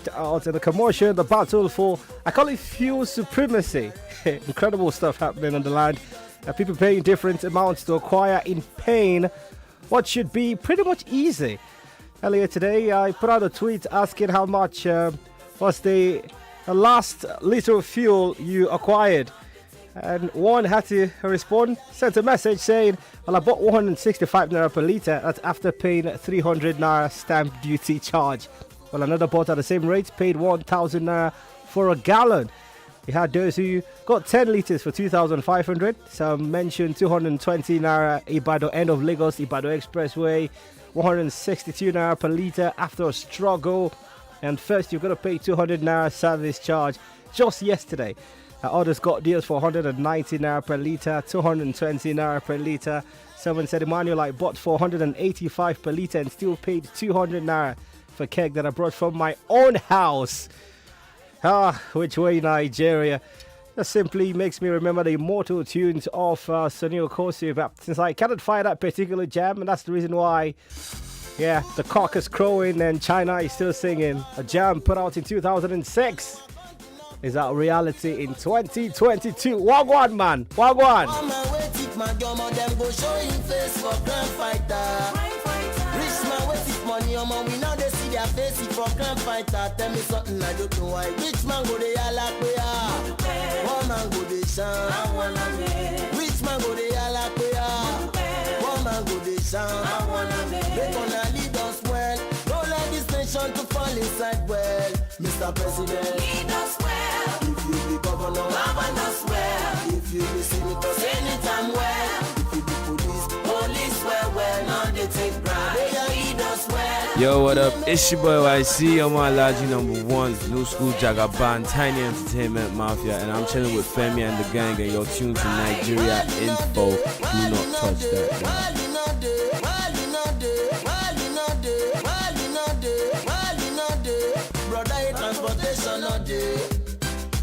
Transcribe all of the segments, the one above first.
finished out in the commotion, the battle for, I call it fuel supremacy. Incredible stuff happening on the land. People paying different amounts to acquire in pain what should be pretty much easy. Earlier today, I put out a tweet asking how much was the last liter of fuel you acquired. And one had to respond, sent a message saying, well, I bought 165 naira per litre. That's after paying 300 naira stamp duty charge. Well, another bought at the same rate, paid 1,000 naira for a gallon. You had those who got 10 litres for 2,500. Some mentioned 220 naira Ibadan, end of Lagos, Ibadan Expressway, 162 naira per litre after a struggle. And first, you've got to pay 200 naira service charge just yesterday. Others got deals for 190 naira per litre, 220 naira per litre. Someone said, Emmanuel, I bought 485 per litre and still paid 200 naira for keg that I brought from my own house. Which way Nigeria? That simply makes me remember the immortal tunes of Sunil Kosi. But since I cannot find that particular jam, and that's the reason why, yeah, the cock is crowing and China is still singing. A jam put out in 2006. Is that reality in 2022? Wagwan, man. Wagwan. We now they see their face for crime fighter. Tell me something I don't know why. Rich man go they all like we are. One man go they shine. Rich man go they all like we are. One man go they shine. They gonna lead us well. Don't let this nation to fall inside well. Mr. President, lead us well. If you be governor, govern us well. If you be senator, senate I'm well. If you be police well. Now they take pride. They lead us well. Yo, what up? It's your boy YC. I'm on Logic #1, New School Jagaban, Tiny Entertainment Mafia, and I'm chilling with Femi and The Gang, and you're tuned to Nigeria Info. Do not touch that, man. Transportation all day.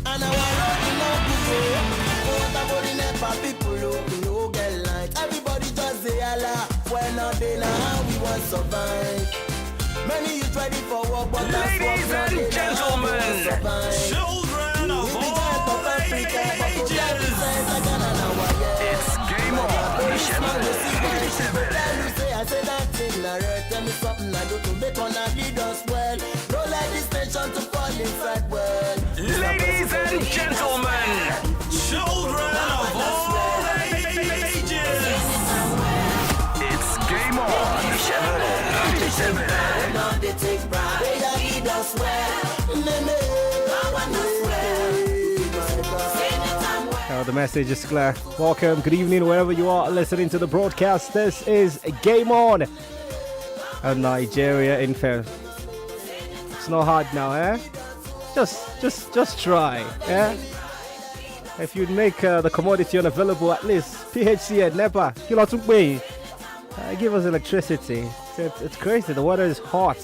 And our road is not good. What about the NEPA people who no get light? Everybody just say Allah. When not they know how we want to survive. Many youth ready for work, but that's what Ladies and gentlemen, children of all ages, it's Game On. I say that thing, tell me something I do to make on a lead us well. Don't let this nation to fall inside well. Ladies and gentlemen, children of all ages, it's Game On. Now they take pride. They lead us well. The message is clear. Welcome, good evening, wherever you are listening to the broadcast. This is Game On. And Nigeria in fair. It's not hard now, eh? Just try, eh? If you'd make the commodity unavailable, at least PHC and NEPA, give us electricity. It's crazy. The weather is hot.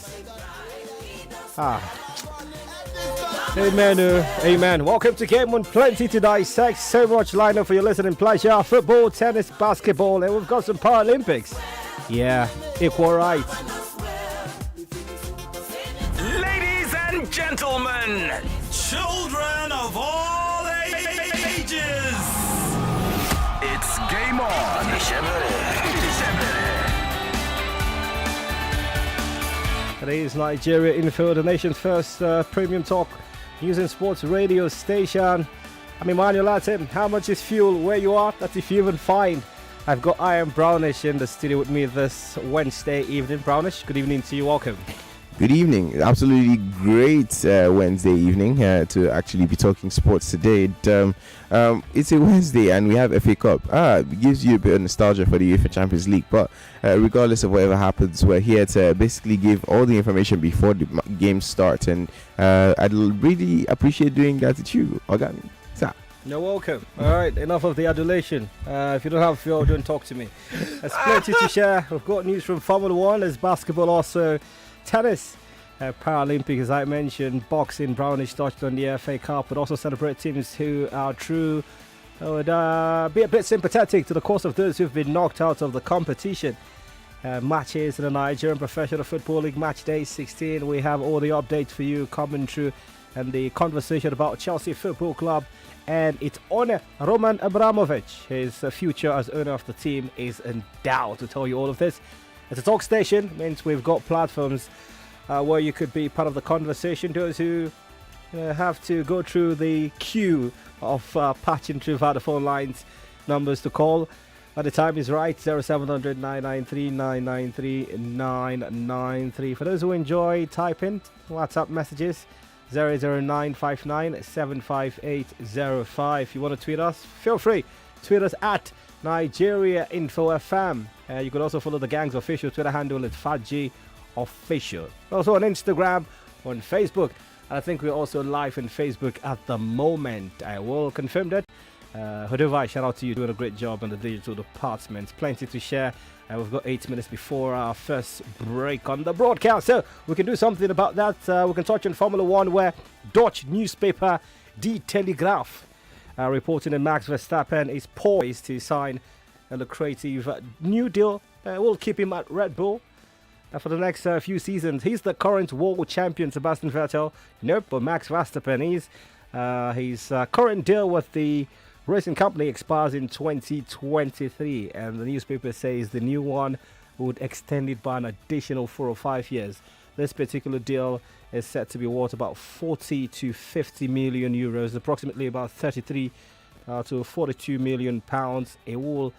Amen, amen. Welcome to Game On. Plenty to dissect. So much lineup for your listening pleasure. Football, tennis, basketball, and we've got some Paralympics. Yeah, equal rights. Ladies and gentlemen, children of all ages, it's Game On. Today is Nigeria Infield, the nation's first premium talk news and sports radio station. I'm Emmanuel Latin. How much is fuel where you are? That's if you even find. I've got I Am Brownish in the studio with me this Wednesday evening. Brownish, good evening to you. Welcome. Good evening. Absolutely great Wednesday evening to actually be talking sports today. It's a Wednesday and we have FA Cup. It gives you a bit of nostalgia for the UEFA Champions League. But regardless of whatever happens, we're here to basically give all the information before the game starts. And I'd really appreciate doing that to you, Organi. You're welcome. All right, enough of the adulation. If you don't have fuel, don't talk to me. There's plenty to share. We've got news from Formula 1. There's basketball also. Tennis, Paralympic, as I mentioned, boxing. Brownish touched on the FA Cup, but also celebrate teams who are true. I would be a bit sympathetic to the cause of those who've been knocked out of the competition. matches in the Nigerian Professional Football League match day 16. We have all the updates for you coming through, and the conversation about Chelsea Football Club and its owner Roman Abramovich. His future as owner of the team is in doubt. To tell you all of this, it's a talk station, means we've got platforms where you could be part of the conversation. Those who have to go through the queue of patching through via the phone lines, numbers to call. The time is right, 0700 993 993 993. For those who enjoy typing, WhatsApp messages 00959 75805. If you want to tweet us, feel free. Tweet us at Nigeria Info FM. You could also follow the gang's official Twitter handle at Fatg Official. Also on Instagram, on Facebook. And I think we're also live on Facebook at the moment. I will confirm that. Hodova, shout out to you, doing a great job on the digital department. Plenty to share. We've got 8 minutes before our first break on the broadcast, so we can do something about that. We can touch on Formula One, where Dutch newspaper Die Telegraaf reporting that Max Verstappen is poised to sign a lucrative new deal. Will keep him at Red Bull for the next few seasons. He's the current world champion, Sebastian Vettel. Nope, but Max Verstappen is. His current deal with the racing company expires in 2023, and the newspaper says the new one would extend it by an additional 4 or 5 years. This particular deal is set to be worth about 40 to 50 million euros, approximately about 33 to 42 million pounds. He will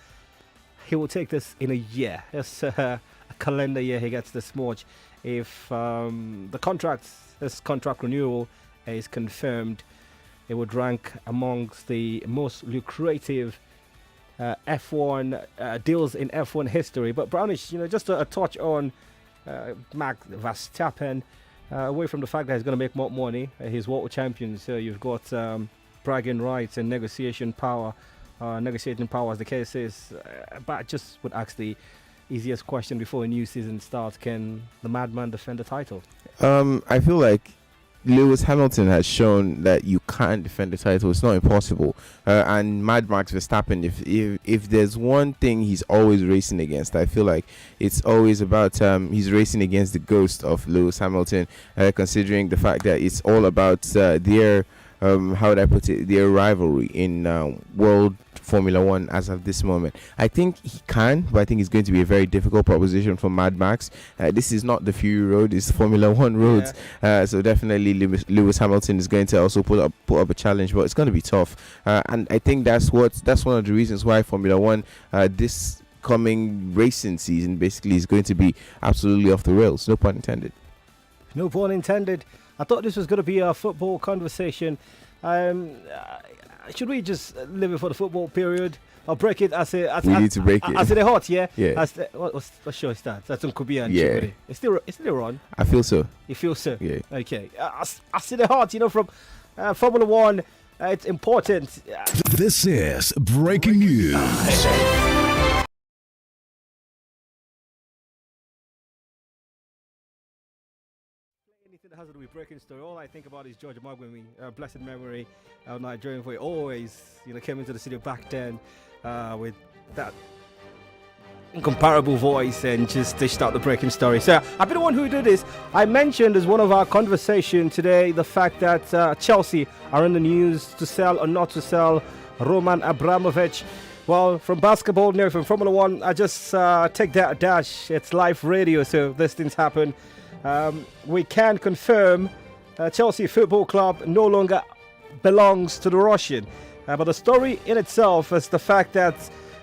take this in a year. It's a calendar year. He gets this much. If this contract renewal is confirmed, it would rank amongst the most lucrative F1 deals in F1 history. But Brownish, just a touch on Max Verstappen, away from the fact that he's going to make more money. He's world champion, so you've got bragging rights and negotiating power as the case is. But I just would ask the easiest question before a new season starts: can the madman defend the title? I feel like Lewis Hamilton has shown that you can't defend the title. It's not impossible. And Mad Max Verstappen, if there's one thing he's always racing against, I feel like it's always about he's racing against the ghost of Lewis Hamilton, considering the fact that it's all about their how would I put it, their rivalry in World Formula One as of this moment. I think he can, but I think it's going to be a very difficult proposition for Mad Max. This is not the Fury Road, it's Formula One roads. Yeah. So definitely Lewis Hamilton is going to also put up a challenge, but it's going to be tough. And I think that's one of the reasons why Formula One this coming racing season basically is going to be absolutely off the rails. No pun intended. No pun intended. I thought this was going to be a football conversation. Should we just leave it for the football period? I'll break it as a. We need to break it. As the hot, yeah. Yeah. What show is that? That's on Kubi and yeah. Chibiri. It's still on. I feel so. You feel so? Yeah. Okay. As the hot, from Formula One, it's important. This is breaking news. That has to do with breaking story. All I think about is George Magwemi, blessed memory, Nigerian boy. Always, came into the city back then with that incomparable voice and just dished out the breaking story. So I've been the one who did this. I mentioned as one of our conversation today the fact that Chelsea are in the news to sell or not to sell Roman Abramovich. Well, from basketball, from Formula One, I just take that dash. It's live radio, so these things happen. We can confirm Chelsea Football Club no longer belongs to the Russian. But the story in itself is the fact that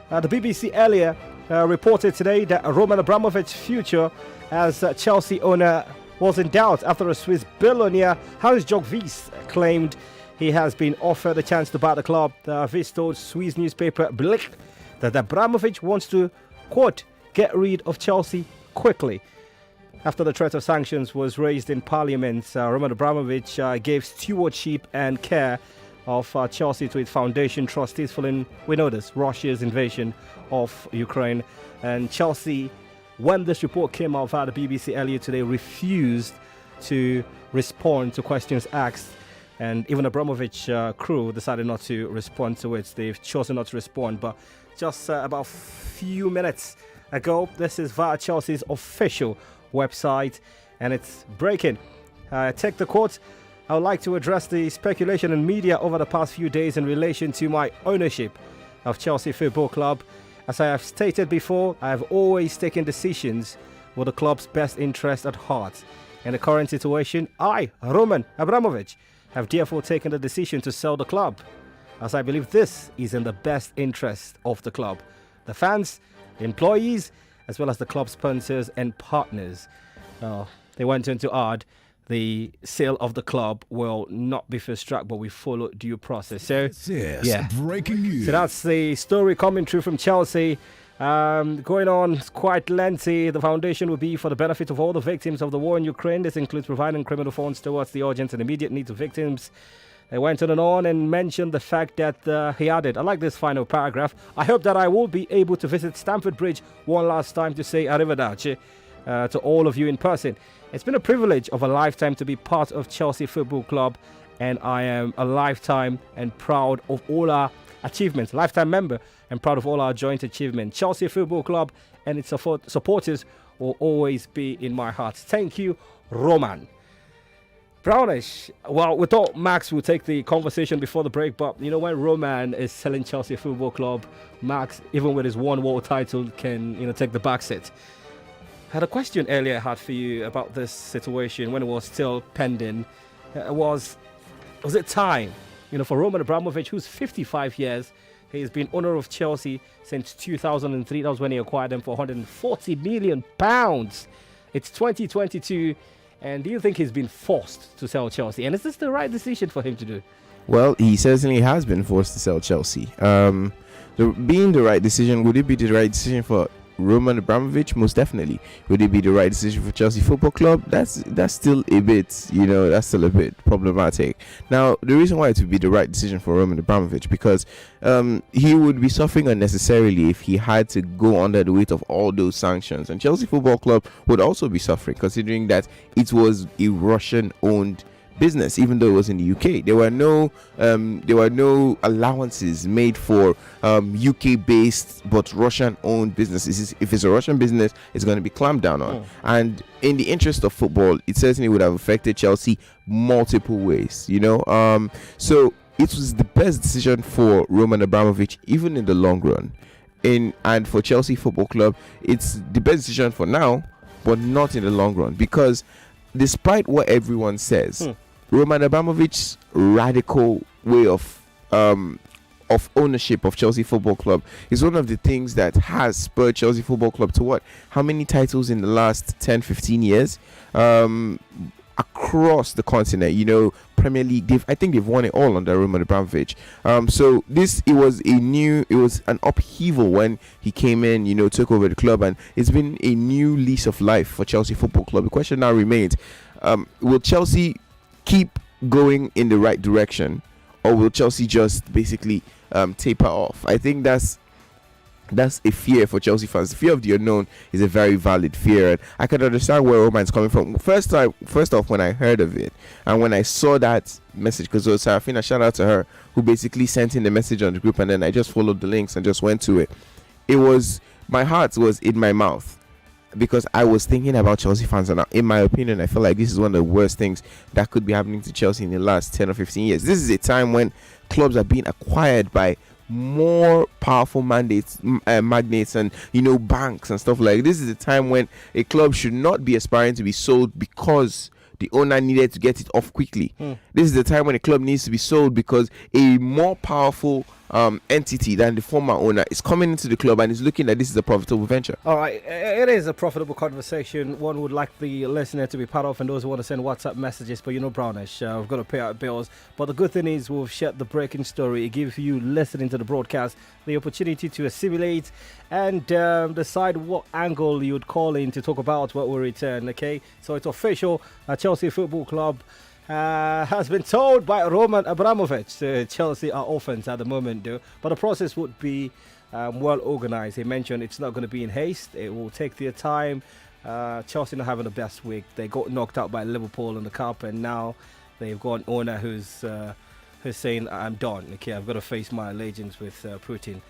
the BBC earlier reported today that Roman Abramovich's future as Chelsea owner was in doubt after a Swiss billionaire, Hans Djokovic, claimed he has been offered a chance to buy the club. This told Swiss newspaper Blick that Abramovich wants to, quote, get rid of Chelsea quickly. After the threat of sanctions was raised in Parliament, Roman Abramovich gave stewardship and care of Chelsea to its foundation trustees following, we know this, Russia's invasion of Ukraine. And Chelsea, when this report came out via the BBC earlier today, refused to respond to questions asked. And even Abramovich crew decided not to respond to it. They've chosen not to respond. But just about a few minutes ago. This is via Chelsea's official website, and it's breaking. Take the quote. I would like to address the speculation in media over the past few days in relation to my ownership of Chelsea Football Club. As I have stated before, I have always taken decisions with the club's best interest at heart. In the current situation, I, Roman Abramovich, have therefore taken the decision to sell the club, as I believe this is in the best interest of the club, the fans, the employees, as well as the club sponsors and partners. They went on to add, the sale of the club will not be fast track, but we follow due process. So, Breaking news. So that's the story coming through from Chelsea. Going on, it's quite lengthy. The foundation will be for the benefit of all the victims of the war in Ukraine. This includes providing criminal funds towards the urgent and immediate needs of victims. They went on and mentioned the fact that he added, I like this final paragraph, I hope that I will be able to visit Stamford Bridge one last time to say arrivederci to all of you in person. It's been a privilege of a lifetime to be part of Chelsea Football Club, and I am a lifetime and proud of all our achievements, lifetime member and proud of all our joint achievements. Chelsea Football Club and its supporters will always be in my heart. Thank you, Roman. Brownish. Well, we thought Max would take the conversation before the break, but you know, when Roman is selling Chelsea Football Club, Max, even with his one world title, can take the back seat. I had a question earlier I had for you about this situation when it was still pending. Was it time, for Roman Abramovich, who's 55 years, he's been owner of Chelsea since 2003. That was when he acquired them for £140 million. It's 2022, and do you think he's been forced to sell Chelsea? And is this the right decision for him to do? Well, he certainly has been forced to sell Chelsea. Being the right decision, would it be the right decision for Roman Abramovich? Most definitely. Would it be the right decision for Chelsea Football Club? That's still a bit, that's still a bit problematic. Now, the reason why it would be the right decision for Roman Abramovich, because he would be suffering unnecessarily if he had to go under the weight of all those sanctions, and Chelsea Football Club would also be suffering, considering that it was a Russian-owned business. Even though it was in the UK, there were no allowances made for UK based but Russian owned businesses. If it's a Russian business, it's going to be clamped down on. And in the interest of football, it certainly would have affected Chelsea multiple ways, so it was the best decision for Roman Abramovich, even in the long run. And for Chelsea Football Club, it's the best decision for now, but not in the long run, because despite what everyone says, Roman Abramovich's radical way of ownership of Chelsea Football Club is one of the things that has spurred Chelsea Football Club to what? How many titles in the last 10-15 years? Across the continent, Premier League, I think they've won it all under Roman Abramovich. So it was an upheaval when he came in, took over the club, and it's been a new lease of life for Chelsea Football Club. The question now remains, will Chelsea keep going in the right direction, or will Chelsea just basically taper off? I think that's a fear for Chelsea fans. The fear of the unknown is a very valid fear, and I can understand where Roman's coming from. First off, when I heard of it and when I saw that message, because it was Sarafina, shout out to her, who basically sent in the message on the group, and then I just followed the links and just went to it. My heart was in my mouth, because I was thinking about Chelsea fans, and in my opinion, I feel like this is one of the worst things that could be happening to Chelsea in the last 10 or 15 years. This is a time when clubs are being acquired by more powerful magnates and banks and stuff like this. Is a time when a club should not be aspiring to be sold because the owner needed to get it off quickly. This is the time when a club needs to be sold because a more powerful entity than the former owner is coming into the club and is looking at this as a profitable venture. All right, it is a profitable conversation. One would like the listener to be part of, and those who want to send WhatsApp messages. But Brownish, we've got to pay our bills. But the good thing is we've shared the breaking story. It gives you listening to the broadcast the opportunity to assimilate and decide what angle you would call in to talk about what we return. Okay, so it's official. Chelsea Football Club has been told by Roman Abramovich Chelsea are orphans at the moment, though. But the process would be well organized. He mentioned it's not going to be in haste. It will take their time. Chelsea not having the best week. They got knocked out by Liverpool in the cup, and now they've got an owner who's saying, I'm done. Okay, I've got to face my allegiance with Putin.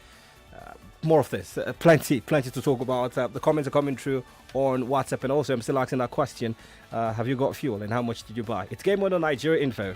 more of this. Plenty to talk about. The comments are coming through on WhatsApp, and also I'm still asking that question: have you got fuel, and how much did you buy? It's Game On Nigeria Info.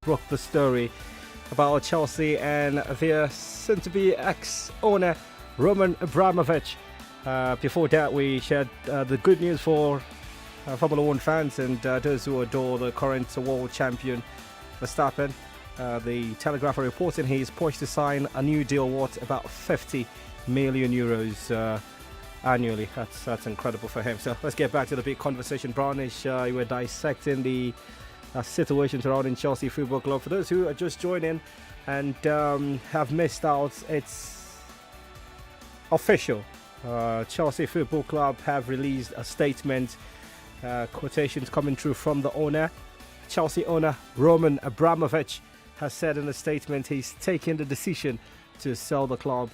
broke the story about Chelsea and their soon-to-be ex-owner Roman Abramovich. Before that, we shared the good news for Formula One fans and those who adore the current world champion Verstappen. The Telegraph are reporting he's poised to sign a new deal worth about 50 million euros annually. That's incredible for him. So let's get back to the big conversation. Brownish, you were dissecting the situation surrounding Chelsea Football Club. For those who are just joining and have missed out, it's official. Chelsea Football Club have released a statement. Quotations coming through from the owner. Chelsea owner Roman Abramovich has said in a statement he's taken the decision to sell the club.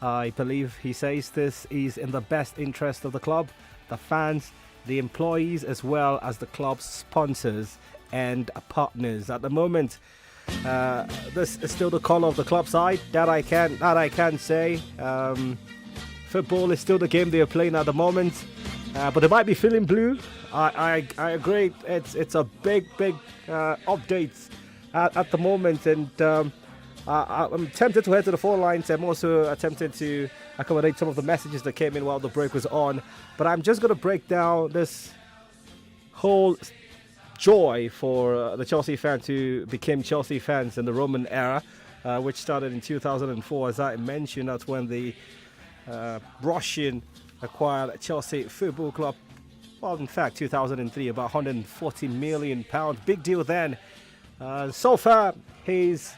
I believe he says this is in the best interest of the club, the fans, the employees, as well as the club's sponsors and partners. At the moment, this is still the call of the club side. That I can say. Football is still the game they are playing at the moment, but they might be feeling blue. I agree. It's a big update at the moment, and I'm tempted to head to the phone lines. I'm also attempting to accommodate some of the messages that came in while the break was on. But I'm just going to break down this whole joy for the Chelsea fans who became Chelsea fans in the Roman era, which started in 2004. As I mentioned, that's when the Russian acquired Chelsea Football Club. Well, in fact, 2003, about £140 million. Big deal then. So far, his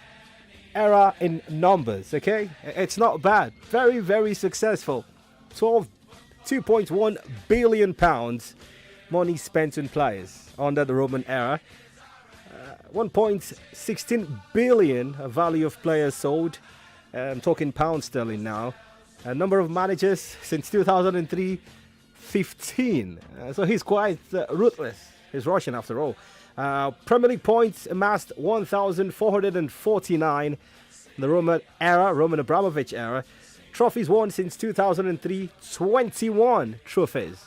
era in numbers, okay? It's not bad. Very, very successful. 2.1 billion pounds money spent on players under the Roman era. 1.16 billion value of players sold. I'm talking pound sterling now. A number of managers since 2003, 15. So he's quite ruthless. He's Russian after all. Premier League points amassed 1,449 in the Roman Abramovich era. Trophies won since 2003, 21 trophies.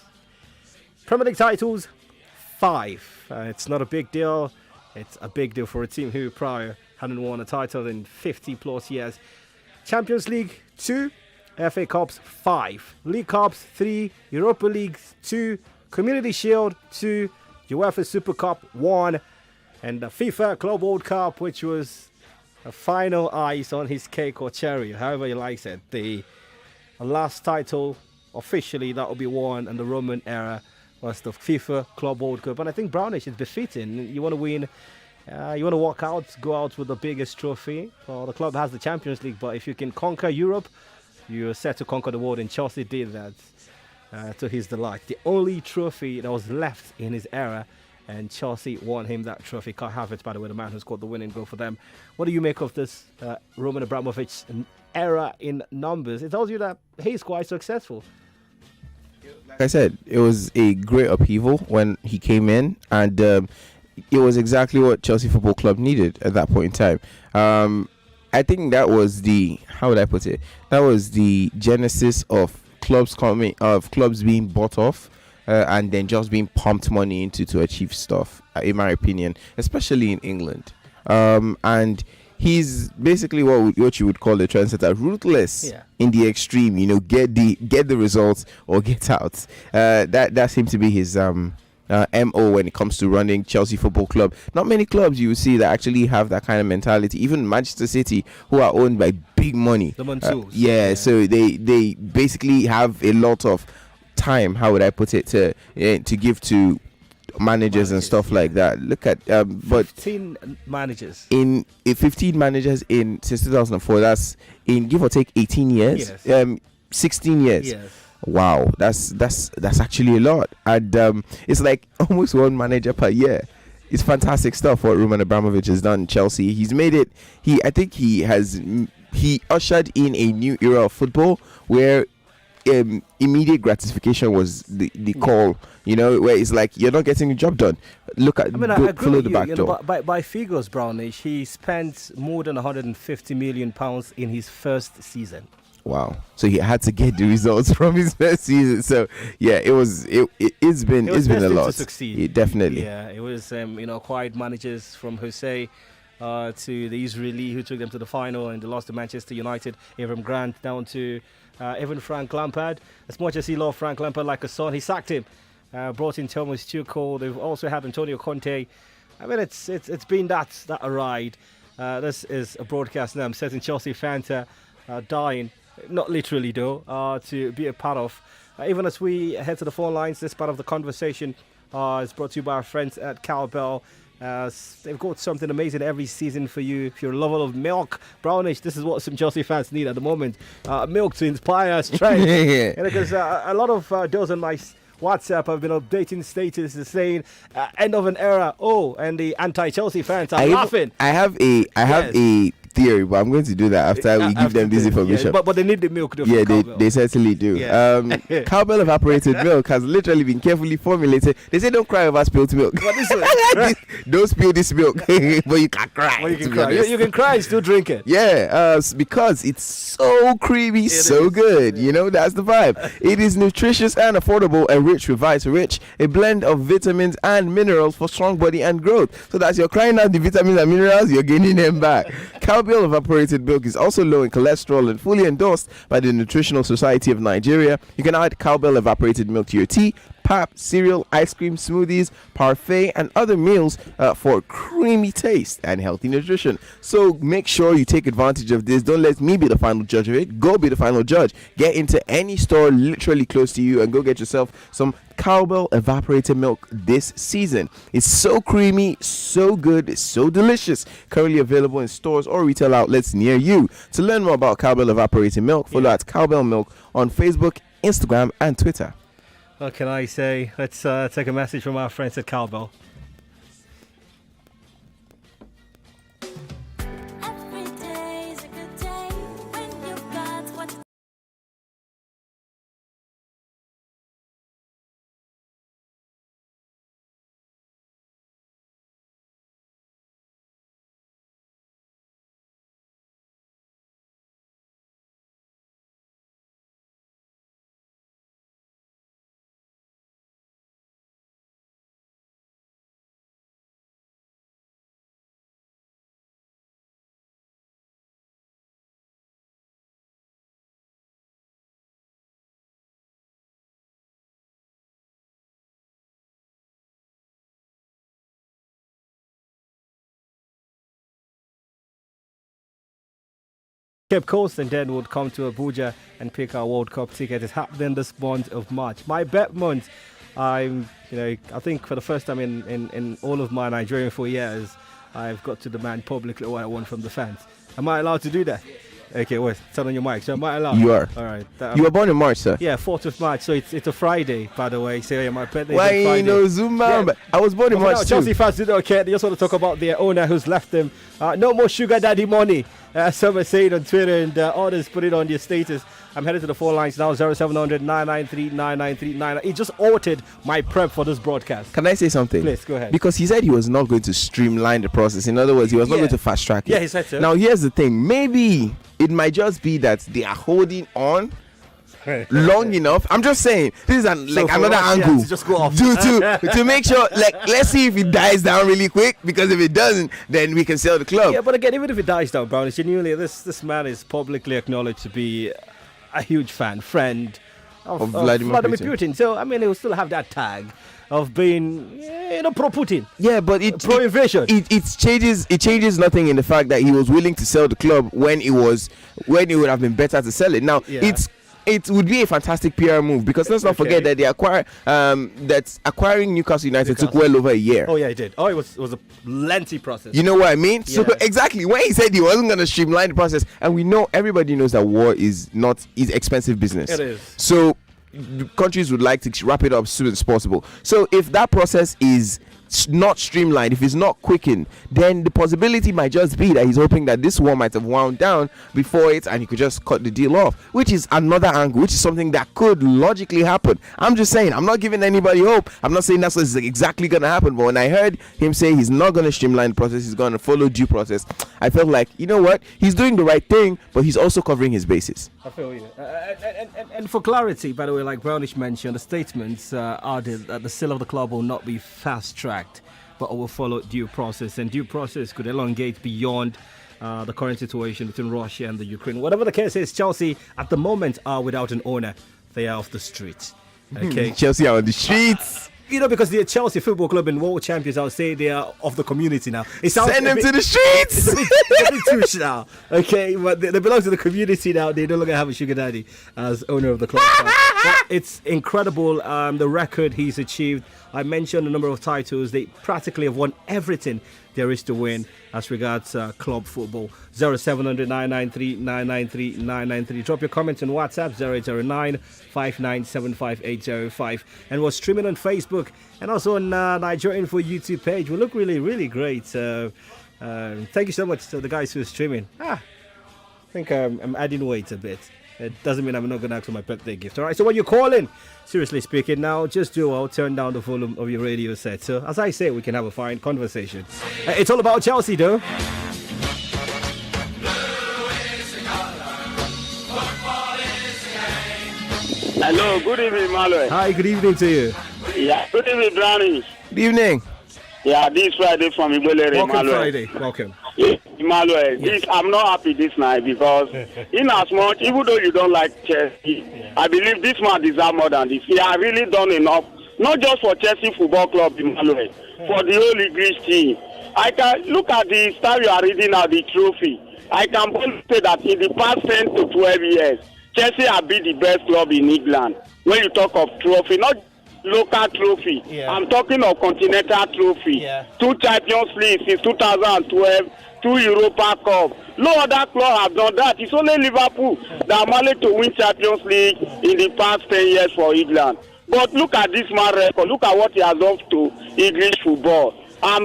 Premier League titles, 5. It's not a big deal. It's a big deal for a team who prior hadn't won a title in 50 plus years. Champions League, 2. FA Cups, 5. League Cups, 3. Europa League, 2. Community Shield, 2. UEFA Super Cup, 1. And the FIFA Club World Cup, which was a final ice on his cake or cherry, however he likes it. The last title officially that will be won in the Roman era was the FIFA Club World Cup. And I think Brownish is befitting. You want to win, you want to walk out, go out with the biggest trophy. Well, the club has the Champions League, but if you can conquer Europe, you're set to conquer the world, and Chelsea did that to his delight. The only trophy that was left in his era, and Chelsea won him that trophy. Can't have it, by the way, the man who scored the winning goal for them. What do you make of this Roman Abramovich era in numbers? It tells you that he's quite successful. Like I said, it was a great upheaval when he came in, and it was exactly what Chelsea Football Club needed at that point in time. I think that was how would I put it? That was the genesis of clubs being bought off and then just being pumped money into to achieve stuff, in my opinion, especially in England. And he's basically what you would call a trendsetter, ruthless in the extreme. You know, get the results or get out. That seemed to be his MO when it comes to running Chelsea Football Club. Not many clubs you will see that actually have that kind of mentality. Even Manchester City, who are owned by big money. The Mansous. So they basically have a lot of time, how would I put it, to give to managers and stuff like that. Look at 15 managers. 15 managers since 2004. That's in give or take 18 years. Yes. 16 years. Yes. Wow, that's actually a lot, and it's like almost one manager per year. It's fantastic stuff what Roman Abramovich has done in Chelsea. He's made it. I think he ushered in a new era of football where immediate gratification was the call. You know, where it's like you're not getting the job done. Look at I agree follow with the you. back You door. know, by figures, Brownish, he spent more than £150 million in his first season. Wow! So he had to get the results from his first season. So yeah, it's been a lot. To succeed. Definitely. Yeah, it was acquired managers from Jose to the Israeli who took them to the final and they lost to Manchester United. Avram Grant down to even Frank Lampard. As much as he loved Frank Lampard like a son, he sacked him. Brought in Thomas Tuchel. They've also had Antonio Conte. I mean, it's been that a ride. This is a broadcast now. I'm certain Chelsea fans are dying, not literally though, to be a part of. Even as we head to the phone lines, this part of the conversation is brought to you by our friends at Cowbell. They've got something amazing every season for you. If you're a lover of milk, brownish, this is what some Chelsea fans need at the moment. Milk to inspire strength. Because a lot of those on my WhatsApp have been updating status saying end of an era. Oh, and the anti-Chelsea fans are laughing. I have a theory, but I'm going to do that after we give them this information. Yeah, but they need the milk though. Yeah, they certainly do. Yeah. Cowbell evaporated milk has literally been carefully formulated. They say don't cry over spilled milk. But this Don't spill this milk, but you can cry. Well, you can cry. You can cry and still drink it. Yeah, because it's so creamy, good. You know, that's the vibe. It is nutritious and affordable and rich with Vita-Rich, a blend of vitamins and minerals for strong body and growth. So that you're crying out the vitamins and minerals, you're gaining them back. Cowbell evaporated milk is also low in cholesterol and fully endorsed by the Nutritional Society of Nigeria. You can add Cowbell evaporated milk to your tea, pap, cereal, ice cream, smoothies, parfait, and other meals for creamy taste and healthy nutrition. So make sure you take advantage of this. Don't let me be the final judge of it. Go be the final judge. Get into any store literally close to you and go get yourself some Cowbell evaporated milk this season. It's so creamy, so good, so delicious. Currently available in stores or retail outlets near you. To learn more about Cowbell evaporated milk, follow at Cowbell Milk on Facebook, Instagram, and Twitter. What can I say? Let's take a message from our friends at Cowbell. Cape Coast and then would come to Abuja and pick our World Cup ticket. It's happening this month of March. My bet month, I think for the first time in all of my Nigerian 4 years, I've got to demand publicly what I want from the fans. Am I allowed to do that? Okay, wait, turn on your mic. So am I allowed? You are. All right. You were born in March, sir? Yeah, 4th of March. So it's a Friday, by the way. So yeah, my birthday Why is Friday. you know Zuma? Yeah. But I was born in March too. Chelsea fans don't care. They just want to talk about their owner who's left them. No more sugar daddy money. Some are saying on Twitter and others put it on their status. I'm headed to the phone lines now, 0700 993 993. He just altered my prep for this broadcast. Can I say something? Please, go ahead. Because he said he was not going to streamline the process. In other words, he was not going to fast track it. Yeah, he said so. Now, here's the thing. Maybe it might just be that they are holding on long enough. I'm just saying, this is another angle to just go off. to make sure, let's see if it dies down really quick, because if it doesn't, then we can sell the club. Yeah, but again, even if it dies down, Brown, genuinely, this man is publicly acknowledged to be a huge friend of Vladimir Putin. So, I mean, he will still have that tag of being, pro-Putin. Yeah, but pro-invasion. It changes nothing in the fact that he was willing to sell the club when it would have been better to sell it. Now, it would be a fantastic PR move, because let's not forget that acquiring Newcastle United took well over a year. Oh yeah, it did. Oh, it was a lengthy process. You know what I mean? Yeah. So exactly when he said he wasn't going to streamline the process, and everybody knows that war is expensive business. It is. So countries would like to wrap it up as soon as possible. So if that process is not streamlined, if it's not quickened, then the possibility might just be that he's hoping that this war might have wound down before it and he could just cut the deal off, which is another angle, which is something that could logically happen. I'm just saying, I'm not giving anybody hope. I'm not saying that's what's exactly going to happen, but when I heard him say he's not going to streamline the process, he's going to follow due process, I felt like, you know what, he's doing the right thing, but he's also covering his bases. I feel you. And for clarity, by the way, like Brownish mentioned, the statements are that the sale of the club will not be fast-tracked. but it will follow due process, and due process could elongate beyond the current situation between Russia and the Ukraine. Whatever the case is, Chelsea at the moment are without an owner. They are off the streets. Okay, Chelsea are on the streets. You know, because they're Chelsea Football Club and world champions, I would say they are of the community now. It sounds Send them to the streets. it's a bit too now. Okay, but they belong to the community now. They no longer have a sugar daddy as owner of the club. But it's incredible the record he's achieved. I mentioned a number of titles. They practically have won everything there is to win as regards club football. 0700 993 993 993. Drop your comments on WhatsApp 0809 5975805. And we're streaming on Facebook and also on Nigeria Info YouTube page. We look really, really great. Thank you so much to the guys who are streaming. I think I'm adding weight a bit. It doesn't mean I'm not going to ask for my birthday gift. All right, so when you're calling, seriously speaking, now just do well, turn down the volume of your radio set. So as I say, we can have a fine conversation. It's all about Chelsea, though. Hello, good evening, Manuel. Hi, good evening to you. Yeah, good evening, Brownie. Good evening. Yeah, this Friday from Igbelere, Welcome, Manuel. Friday. Welcome. Emmanuel, I'm not happy this night because in as much, even though you don't like Chelsea, I believe this man deserves more than this. He has really done enough, not just for Chelsea Football Club, Emmanuel, for the whole English team. I can look at the style you are reading now, the trophy. I can boldly say that in the past 10 to 12 years, Chelsea have been the best club in England. When you talk of trophy, not local trophy. I'm talking of continental trophy. 2 Champions League since 2012, 2 Europa Cup. No other club have done that. It's only Liverpool that managed to win Champions League in the past 10 years for England. But look at this man record. Look at what he has done to English football. I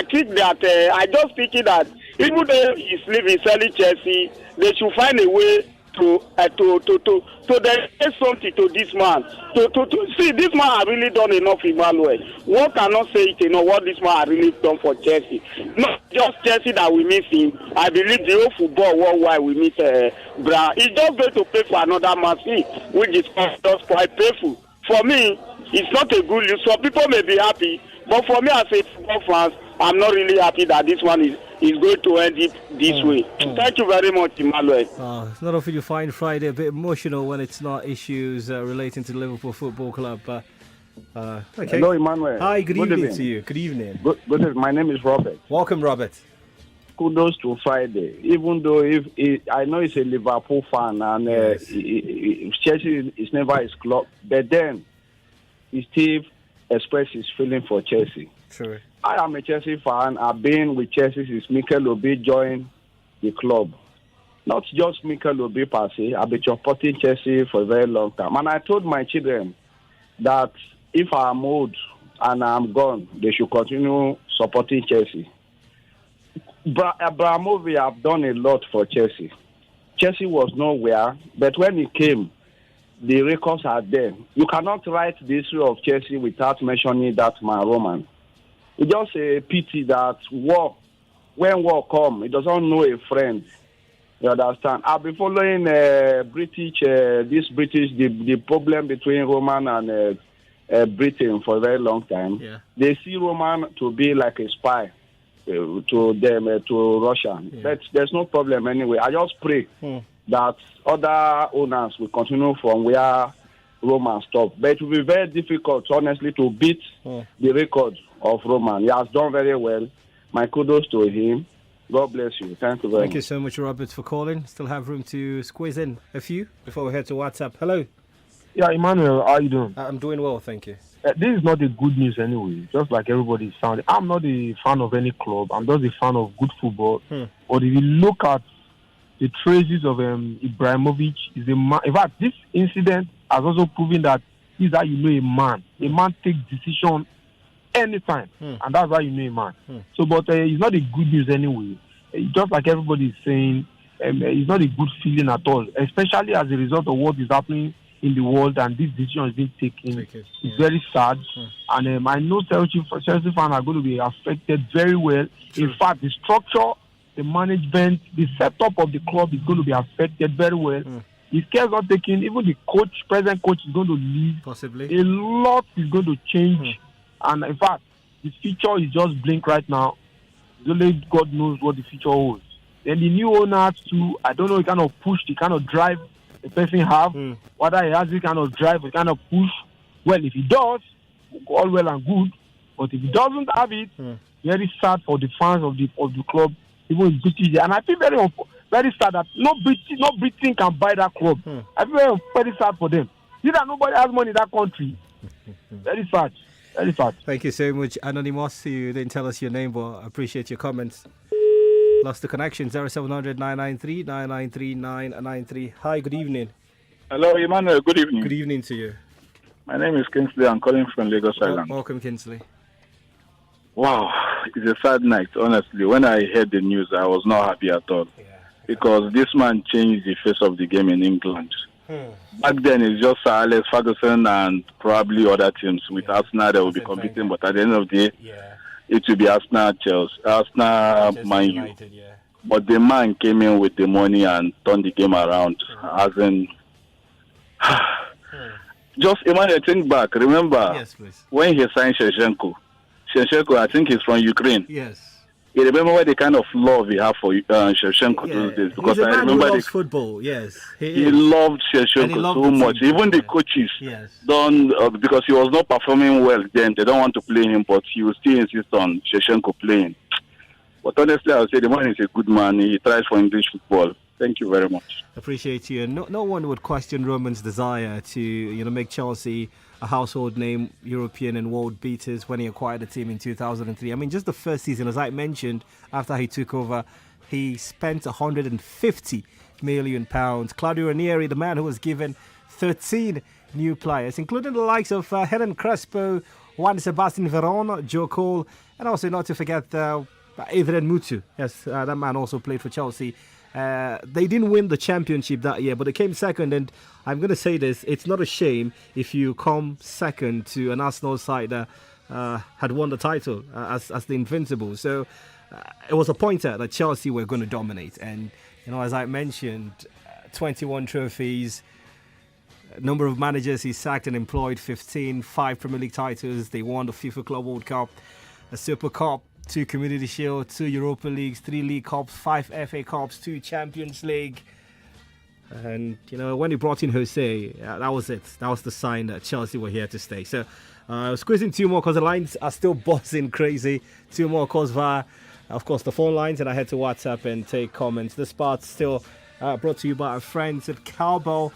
think that I just thinking that even though he's leaving selling Chelsea, they should find a way to dedicate something to this man. To see, this man has really done enough, Emmanuel. One cannot say it enough what this man has really done for Chelsea. Not just Chelsea that we miss him. I believe the whole football worldwide we miss Brown. He's just going to pay for another man, which is just quite painful. For me, it's not a good news. Some people may be happy, but for me as a football fan, I'm not really happy that this one is going to end it this way. Thank you very much, Emmanuel. It's not often you find Friday a bit emotional when it's not issues relating to the Liverpool Football Club. Okay. Hello, Emmanuel. Hi, good evening to you. Good evening. Good evening. My name is Robert. Welcome, Robert. Kudos to Friday. Even though I know he's a Liverpool fan and Chelsea is never his club, but then he still expressed his feeling for Chelsea. True. I am a Chelsea fan. I've been with Chelsea since Mikel Obi joined the club. Not just Mikel Obi per se. I've been supporting Chelsea for a very long time. And I told my children that if I'm old and I'm gone, they should continue supporting Chelsea. Abramovich have done a lot for Chelsea. Chelsea was nowhere, but when he came, the records are there. You cannot write the history of Chelsea without mentioning that man, Roman. It's just a pity that when war comes, it doesn't know a friend. You understand? I've been following the problem between Roman and Britain for a very long time. Yeah. They see Roman to be like a spy to them, to Russia. Yeah. But there's no problem anyway. I just pray that other owners will continue from where Roman stopped. But it will be very difficult, honestly, to beat the record of Roman. He has done very well. My kudos to him. God bless you. Thank you very much. Thank you so much, Robert, for calling. Still have room to squeeze in a few before we head to WhatsApp. Hello. Yeah, Emmanuel, how are you doing? I'm doing well, thank you. This is not the good news anyway, just like everybody's sounding. I'm not a fan of any club. I'm just a fan of good football. But if you look at the traces of Ibrahimovic, is a man. In fact, this incident has also proven that this is how you know a man. A man takes decision anytime, and that's how you know a man. So, but it's not a good news anyway. Just like everybody is saying, it's not a good feeling at all, especially as a result of what is happening in the world, and this decision is being taken. It's very sad, and I know Chelsea fans are going to be affected very well. True. In fact, the structure, the management, the setup of the club is going to be affected very well. If care is not taken, even the present coach is going to leave. Possibly. A lot is going to change. And in fact, the future is just blink right now. Only God knows what the future holds. Then the new owner too, I don't know the kind of push, the kind of drive the person have, whether he has the kind of drive, the kind of push. Well, if he does, all well and good. But if he doesn't have it, very sad for the fans of the club, even in British. And I feel very sad that no Britain can buy that club. I feel very sad for them. See that nobody has money in that country. Very sad. Very sad. Thank you so much, Anonymous. You didn't tell us your name, but I appreciate your comments. Lost the connection. 0700 993 993 993. Hi, good evening. Hello, Emmanuel. Good evening. Good evening to you. My name is Kingsley. I'm calling from Lagos Island. Welcome, Kingsley. Wow, it's a sad night, honestly. When I heard the news, I was not happy at all. Because this man changed the face of the game in England. Back then, it's just Sir Alex Ferguson and probably other teams. With Arsenal, they will be competing. But at the end of the day, it will be Arsenal, Chelsea, Arsenal, Man U. But the man came in with the money and turned the game around. As in... Just, Emmanuel, think back. Remember when he signed Shevchenko? Shevchenko, I think he's from Ukraine. Yes. You remember the kind of love he had for Shevchenko those days? Because He's a man I remember who loves football. Yes, he loved Shevchenko so much. Even the coaches don't, because he was not performing well then. They don't want to play him, but he will still insist on Shevchenko playing. But honestly, I would say the man is a good man. He tries for English football. Thank you very much. Appreciate you. And no one would question Roman's desire to, make Chelsea a household name, European and world beaters when he acquired the team in 2003. I mean, just the first season, as I mentioned, after he took over, he spent £150 million. Claudio Ranieri, the man who was given 13 new players, including the likes of Helen Crespo, Juan Sebastian Verón, Joe Cole, and also not to forget Adrien Mutu. Yes, that man also played for Chelsea. They didn't win the championship that year, but they came second, and I'm going to say this, it's not a shame if you come second to an Arsenal side that had won the title as the Invincibles. So it was a pointer that Chelsea were going to dominate, and as I mentioned, 21 trophies, number of managers he sacked and employed 15, 5 Premier League titles. They won the FIFA Club World Cup, a Super Cup, 2 Community Shield, 2 Europa Leagues, 3 League Cups, 5 FA Cups, 2 Champions League. And, when he brought in Jose, that was it. That was the sign that Chelsea were here to stay. So, squeezing 2 more because the lines are still buzzing crazy. 2 more calls via, of course, the phone lines. And I head to WhatsApp and take comments. This part still brought to you by our friends at Cowbell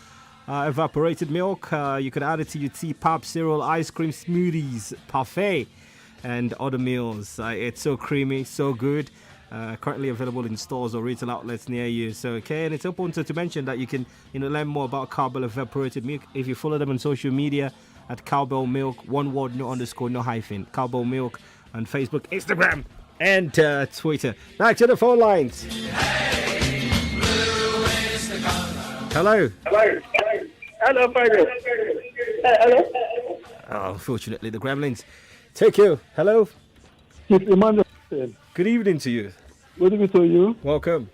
Evaporated Milk. You can add it to your tea, pap, cereal, ice cream, smoothies, parfait, and other meals. It's so creamy, so good. Currently available in stores or retail outlets near you. So, and it's important to mention that you can learn more about Cowbell Evaporated Milk if you follow them on social media at Cowbell Milk, one word, no underscore, no hyphen. Cowbell Milk on Facebook, Instagram, and Twitter. Back to the phone lines. Hello. Hello, Fatg. Hello. Oh, unfortunately, the gremlins take you. Hello. It's Emmanuel. Good evening to you. Good evening to you. Welcome.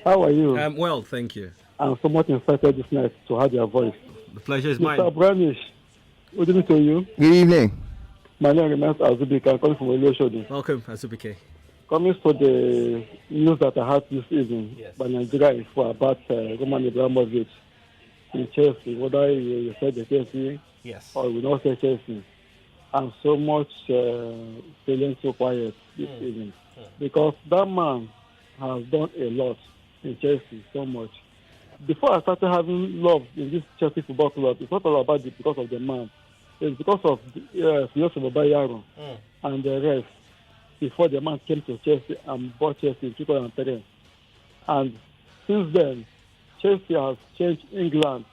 How are you? I'm well, thank you. I'm so much excited this night to have your voice. The pleasure is mine. Mr. Branish, good evening to you. Good evening. My name remains Azubike. I'm calling from Olushodi. Welcome, Azubike. Coming to the news that I had this evening by Nigeria for about Roman Abramovich in Chelsea, whether you said the Chelsea or we not say Chelsea. I'm so much feeling so quiet this evening because that man has done a lot in Chelsea, so much. Before I started having love in this Chelsea football club, it's not all about it because of the man. It's because of Fiyoso Babayaro and the rest. Before the man came to Chelsea and bought Chelsea in 2003. And since then, Chelsea has changed England.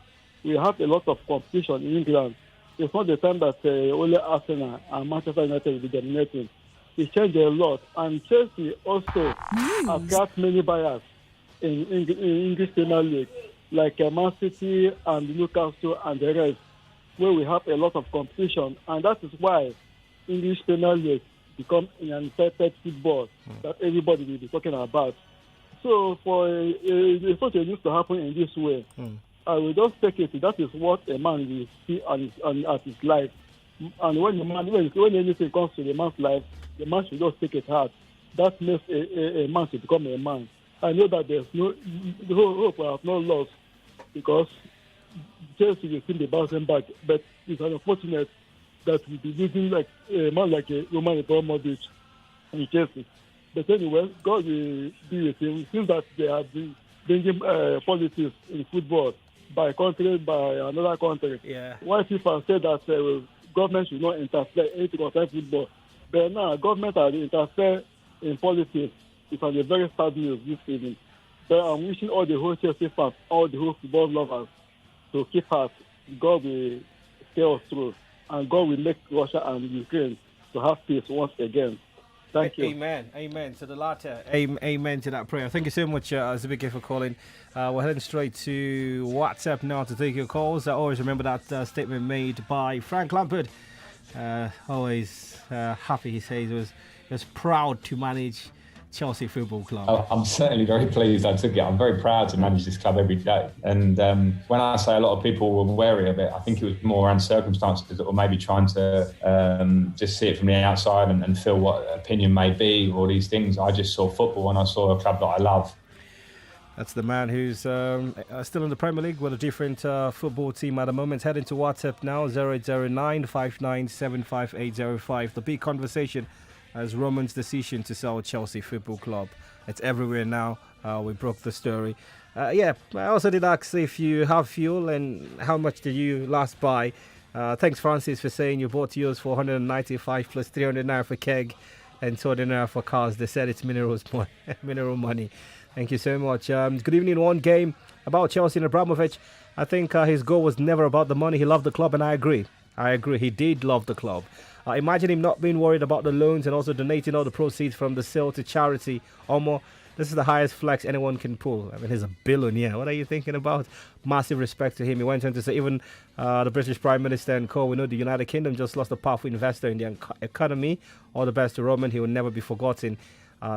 We have a lot of competition in England. It's not the time that only Arsenal and Manchester United will be dominating. It changed a lot. And Chelsea also attracts many buyers in English Premier League, like Man City and Newcastle and the rest, where we have a lot of competition. And that is why English Premier League become an infected football that everybody will be talking about. So for such a news to happen in this way, I will just take it. That is what a man will see at his life. And when when anything comes to the man's life, the man should just take it hard. That makes a man to become a man. I know that there's the whole hope I have not lost because Chelsea will still be bouncing back. But it's unfortunate that we'll be losing like a man like a Roman Abramovich in Chelsea. But anyway, God will be with him. It seems that they have been bringing politics in football by country, by another country. Yeah. Why FIFA said that government should not interfere anything concern football. But now government are interfere in politics. It's a very sad news this evening. But I'm wishing all the whole Chelsea fans, all the whole football lovers to keep heart. God will stay us through. And God will make Russia and Ukraine to have peace once again. Thank you. Amen. Amen to the latter. Amen to that prayer. Thank you so much, Zubike, for calling. We're heading straight to WhatsApp now to take your calls. I always remember that statement made by Frank Lampard. Always happy, he says, he was proud to manage Chelsea Football Club. I'm certainly very pleased I took it. I'm very proud to manage this club every day. And when I say a lot of people were wary of it, I think it was more around circumstances or maybe trying to just see it from the outside and feel what opinion may be or these things. I just saw football and I saw a club that I love. That's the man who's still in the Premier League with a different football team at the moment. Heading to WhatsApp now, 0809 5975805. The big conversation as Roman's decision to sell Chelsea Football Club. It's everywhere now. We broke the story. I also did ask if you have fuel and how much did you last buy. Thanks, Francis, for saying you bought yours for 195 plus 300 naira for keg and 200 naira for cars. They said it's mineral money. Thank you so much. Good evening. One game about Chelsea and Abramovich. I think his goal was never about the money. He loved the club, and I agree. He did love the club. Imagine him not being worried about the loans and also donating all the proceeds from the sale to charity. Almost, this is the highest flex anyone can pull. I mean, he's a billionaire. What are you thinking about? Massive respect to him. He went on to say even the British Prime Minister and co. We know the United Kingdom just lost a powerful investor in the economy. All the best to Roman. He will never be forgotten.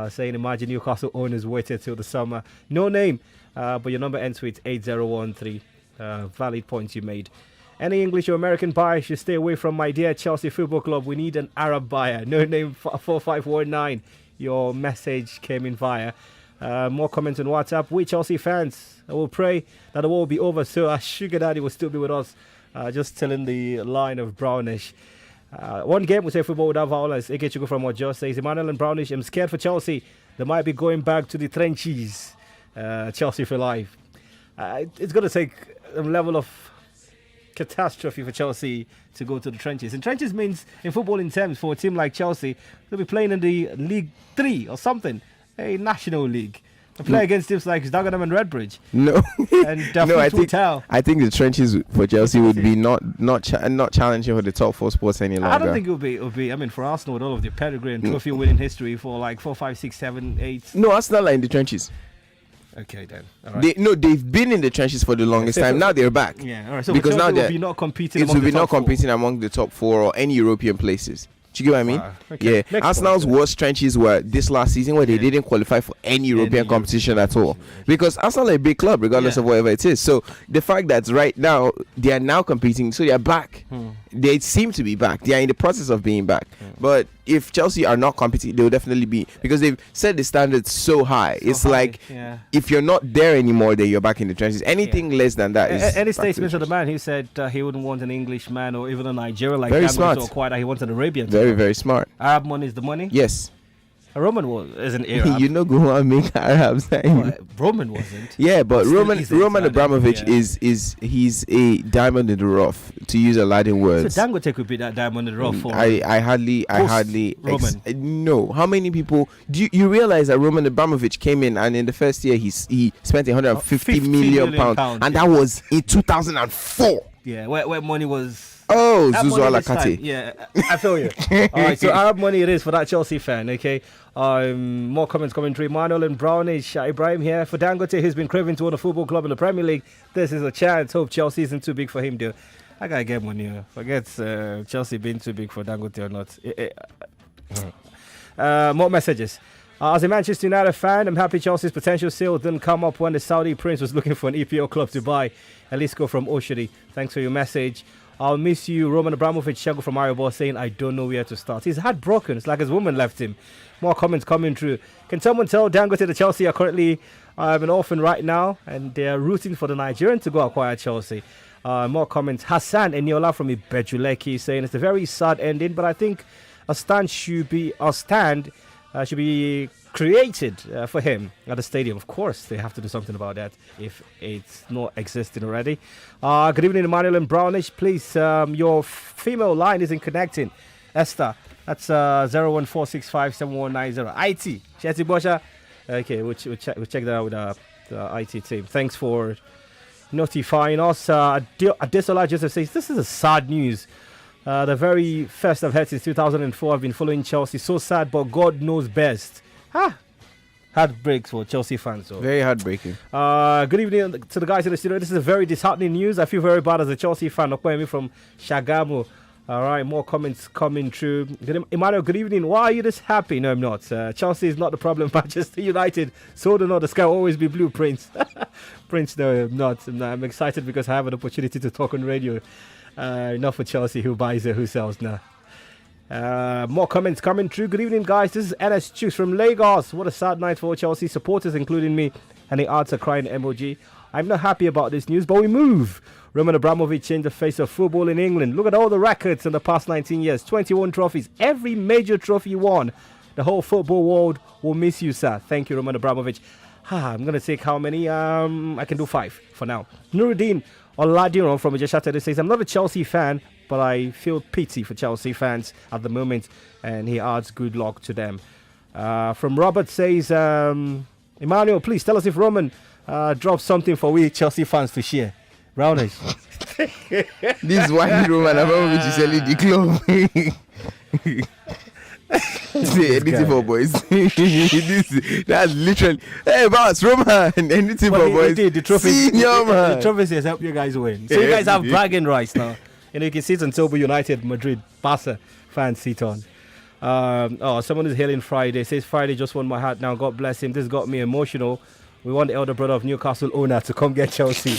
Saying, imagine Newcastle owners waited till the summer. No name, but your number ends with 8013. Valid points you made. Any English or American buyer should stay away from my dear Chelsea Football Club. We need an Arab buyer. No name 4519. Your message came in via. More comments on WhatsApp. We Chelsea fans, I will pray that the war will be over so our sugar daddy will still be with us. Just telling the line of Brownish. One game we say football without violence. Ike Chuku from Ojo says, Emmanuel and Brownish, I'm scared for Chelsea. They might be going back to the trenches. Chelsea for life. It's going to take a level of catastrophe for Chelsea to go to the trenches. And trenches means, in footballing terms, for a team like Chelsea, they'll be playing in the League 3 or something, a national league. To play against teams like Dagenham and Redbridge. No, and I think the trenches for Chelsea would be not challenging for the top four spots any longer. I don't think it would be. I mean, for Arsenal with all of their pedigree and trophy winning history for like 4, 5, 6, 7, 8. No, Arsenal are in the trenches. Okay then. All right. They've been in the trenches for the longest time. Now they're back. Yeah. All right. So because now they'll be not competing. It will be not competing among the top 4 or any European places. Do you get what I mean? Okay. Yeah. Next Arsenal's worst trenches were this last season where they didn't qualify for any European competition at all. Because Arsenal are a big club regardless of whatever it is. So the fact that right now they are now competing, so they are back. They seem to be back. They are in the process of being back. But if Chelsea are not competing, they will definitely be, because they've set the standards so high. If you're not there anymore, then you're back in the trenches. Anything less than that is any statements of the man who said he wouldn't want an Englishman or even a Nigerian like very smart. He wants an Arabian. Very, very smart. Arab money is the money? Yes. A Roman isn't Arab. You know, go on, make Arabs. Roman wasn't. Yeah, but Roman Abramovich he's a diamond in the rough, to use Aladdin words. So Dangote could be that diamond in the rough. I hardly no. How many people do you realize that Roman Abramovich came in and in the first year he spent 150 million pounds, and that was in 2004. Yeah, where money was. Oh, Zuzu Alakate. Yeah, I feel you. All right, so Arab money it is for that Chelsea fan, okay? More comments coming through. Manuel and Brownish, Ibrahim here. For Dangote, who's been craving to own a football club in the Premier League, this is a chance. Hope Chelsea isn't too big for him, though. I gotta get money. Forget Chelsea being too big for Dangote or not. More messages. As a Manchester United fan, I'm happy Chelsea's potential sale didn't come up when the Saudi prince was looking for an EPL club to buy. Elisco from Oshiri, thanks for your message. I'll miss you. Roman Abramovich, Shago from Maribor saying, I don't know where to start. He's heartbroken. It's like his woman left him. More comments coming through. Can someone tell Dangote the Chelsea are currently an orphan right now and they're rooting for the Nigerian to go acquire Chelsea? More comments. Hassan Eniola from Ibejuleki saying it's a very sad ending, but I think a stand should be created for him at the stadium. Of course, they have to do something about that if it's not existing already. Good evening, Emmanuel and Brownish. Please, your female line isn't connecting. Esther, that's 014657190. IT, Sheti Bosha. Okay, we'll check that out with the IT team. Thanks for notifying us. Adesola Joseph says, this is a sad news. The very first I've heard since 2004. I've been following Chelsea. So sad, but God knows best. Heartbreaks for Chelsea fans. So. Very heartbreaking. Good evening to the guys in the studio. This is a very disheartening news. I feel very bad as a Chelsea fan. Okwemi from Shagamu. All right, more comments coming through. Emmanuel, good evening. Why are you this happy? No, I'm not. Chelsea is not the problem. Manchester United, so do not. The sky will always be blue, Prince. Prince, no, I'm not. I'm excited because I have an opportunity to talk on radio. Not for Chelsea, who buys it, who sells now. More comments coming through. Good evening, guys. This is NS Chooks from Lagos. What a sad night for Chelsea supporters, including me. And the arts are crying emoji. I'm not happy about this news, but we move. Roman Abramovich changed the face of football in England. Look at all the records in the past 19 years. 21 trophies. Every major trophy won. The whole football world will miss you, sir. Thank you, Roman Abramovich. I'm going to take how many? I can do 5 for now. Nuruddin Oladiran from Ejeshate says, I'm not a Chelsea fan, but I feel pity for Chelsea fans at the moment. And he adds good luck to them. From Robert says, Emmanuel, please tell us if Roman drops something for we Chelsea fans to share. Brownish. This is why Roman Abramovich is selling the club. Anything for boys. That's literally. Hey, boss, Roman. Anything for boys. The trophy, senior man. The trophy says help you guys win. So you guys have bragging rights now. And you can sit on Tobo United, Madrid, Barca fans sit on. Someone is hailing Friday. Says Friday just won my heart now. God bless him. This got me emotional. We want the elder brother of Newcastle owner to come get Chelsea.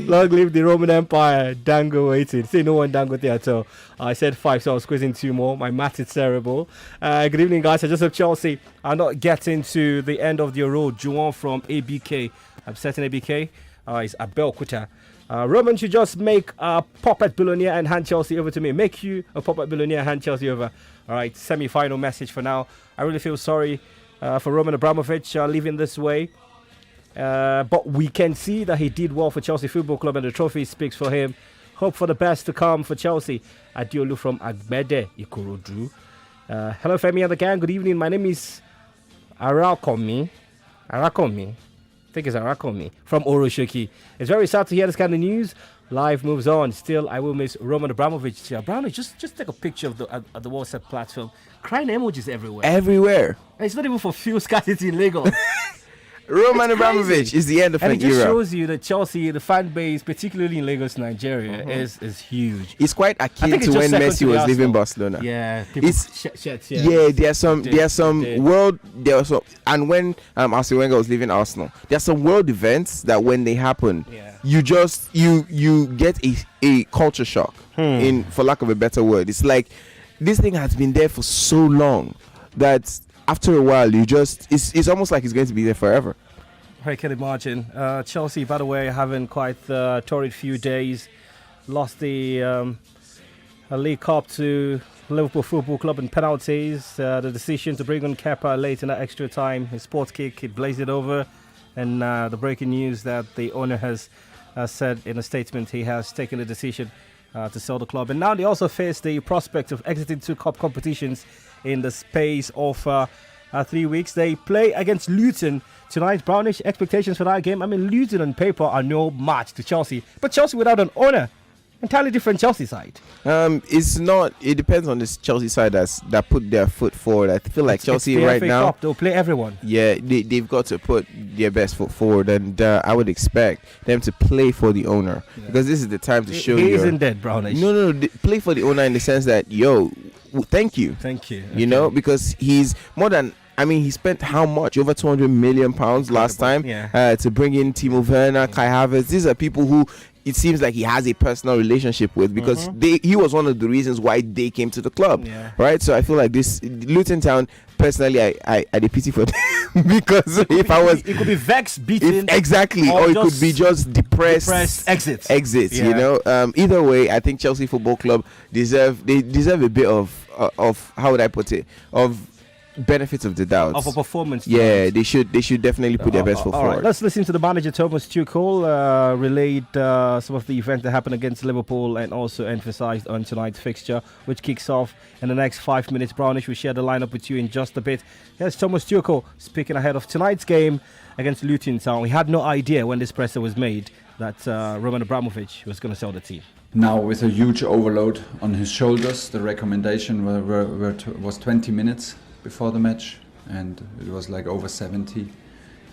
Long live the Roman Empire. Dango waiting. Say no one Dango there at all. I said 5, so I was squeezing 2 more. My math is terrible. Good evening, guys. I just hope Chelsea are not getting to the end of their road. Juan from ABK. I'm setting ABK. It's Abel Kuta. Roman should just make a puppet billionaire and hand Chelsea over to me. Make you a puppet billionaire, hand Chelsea over. All right, semi-final message for now. I really feel sorry for Roman Abramovich leaving this way. But we can see that he did well for Chelsea Football Club and the trophy speaks for him. Hope for the best to come for Chelsea. Adiolu from Agbede, Ikorodu. Hello, Femi and the gang. Good evening. My name is Arakomi. I think it's Arakomi from Oroshoki. It's very sad to hear this kind of news. Life moves on. Still, I will miss Roman Abramovich. Brownie, just take a picture of the WhatsApp platform. Crying emojis everywhere. Everywhere. And it's not even for fuel scarcity in Lagos. Roman Abramovich is the end of an era. And it just shows you that Chelsea, the fan base, particularly in Lagos, Nigeria, is huge. It's quite akin to when Messi was leaving Barcelona. Yeah, there's some world, and when Arsene Wenger was leaving Arsenal, there's some world events that when they happen, you get a culture shock. For lack of a better word, it's like this thing has been there for so long that after a while, it's almost like it's going to be there forever. I can imagine. Chelsea, by the way, having quite a torrid few days. Lost the League Cup to Liverpool Football Club in penalties. The decision to bring on Kepa late in that extra time. His sports kick, he blazed it over. And the breaking news that the owner has said in a statement he has taken the decision to sell the club. And now they also face the prospect of exiting 2 cup competitions in the space of 3 weeks. They play against Luton tonight. Brownish, expectations for that game. I mean, Luton on paper are no match to Chelsea, but Chelsea without an owner, entirely different Chelsea side. It's not. It depends on this Chelsea side that put their foot forward. I feel like Chelsea it's the right FA now. Cup. They'll play everyone. Yeah, they've got to put their best foot forward, and I would expect them to play for the owner because this is the time to show. He isn't dead, Brownish. No. Play for the owner in the sense that thank you. Okay. You know, because he's more than. I mean, he spent how much? Over £200 million last time to bring in Timo Werner, Kai Havertz. These are people who it seems like he has a personal relationship with, because he was one of the reasons why they came to the club, right? So I feel like this Luton Town, personally, I pity for them because it could be vexed, beaten, exactly, or it could be just depressed exits. Yeah. You know, either way, I think Chelsea Football Club deserve a bit of how would I put it, of benefits of the doubt of a performance. Yeah, they should definitely put their best foot forward. Right, let's listen to the manager Thomas Tuchel relayed some of the events that happened against Liverpool and also emphasised on tonight's fixture, which kicks off in the next 5 minutes. Brownish will share the lineup with you in just a bit. Here's Thomas Tuchel speaking ahead of tonight's game against Luton Town. We had no idea when this presser was made that Roman Abramovich was going to sell the team. Now, with a huge overload on his shoulders, the recommendation was 20 minutes before the match, and it was like over 70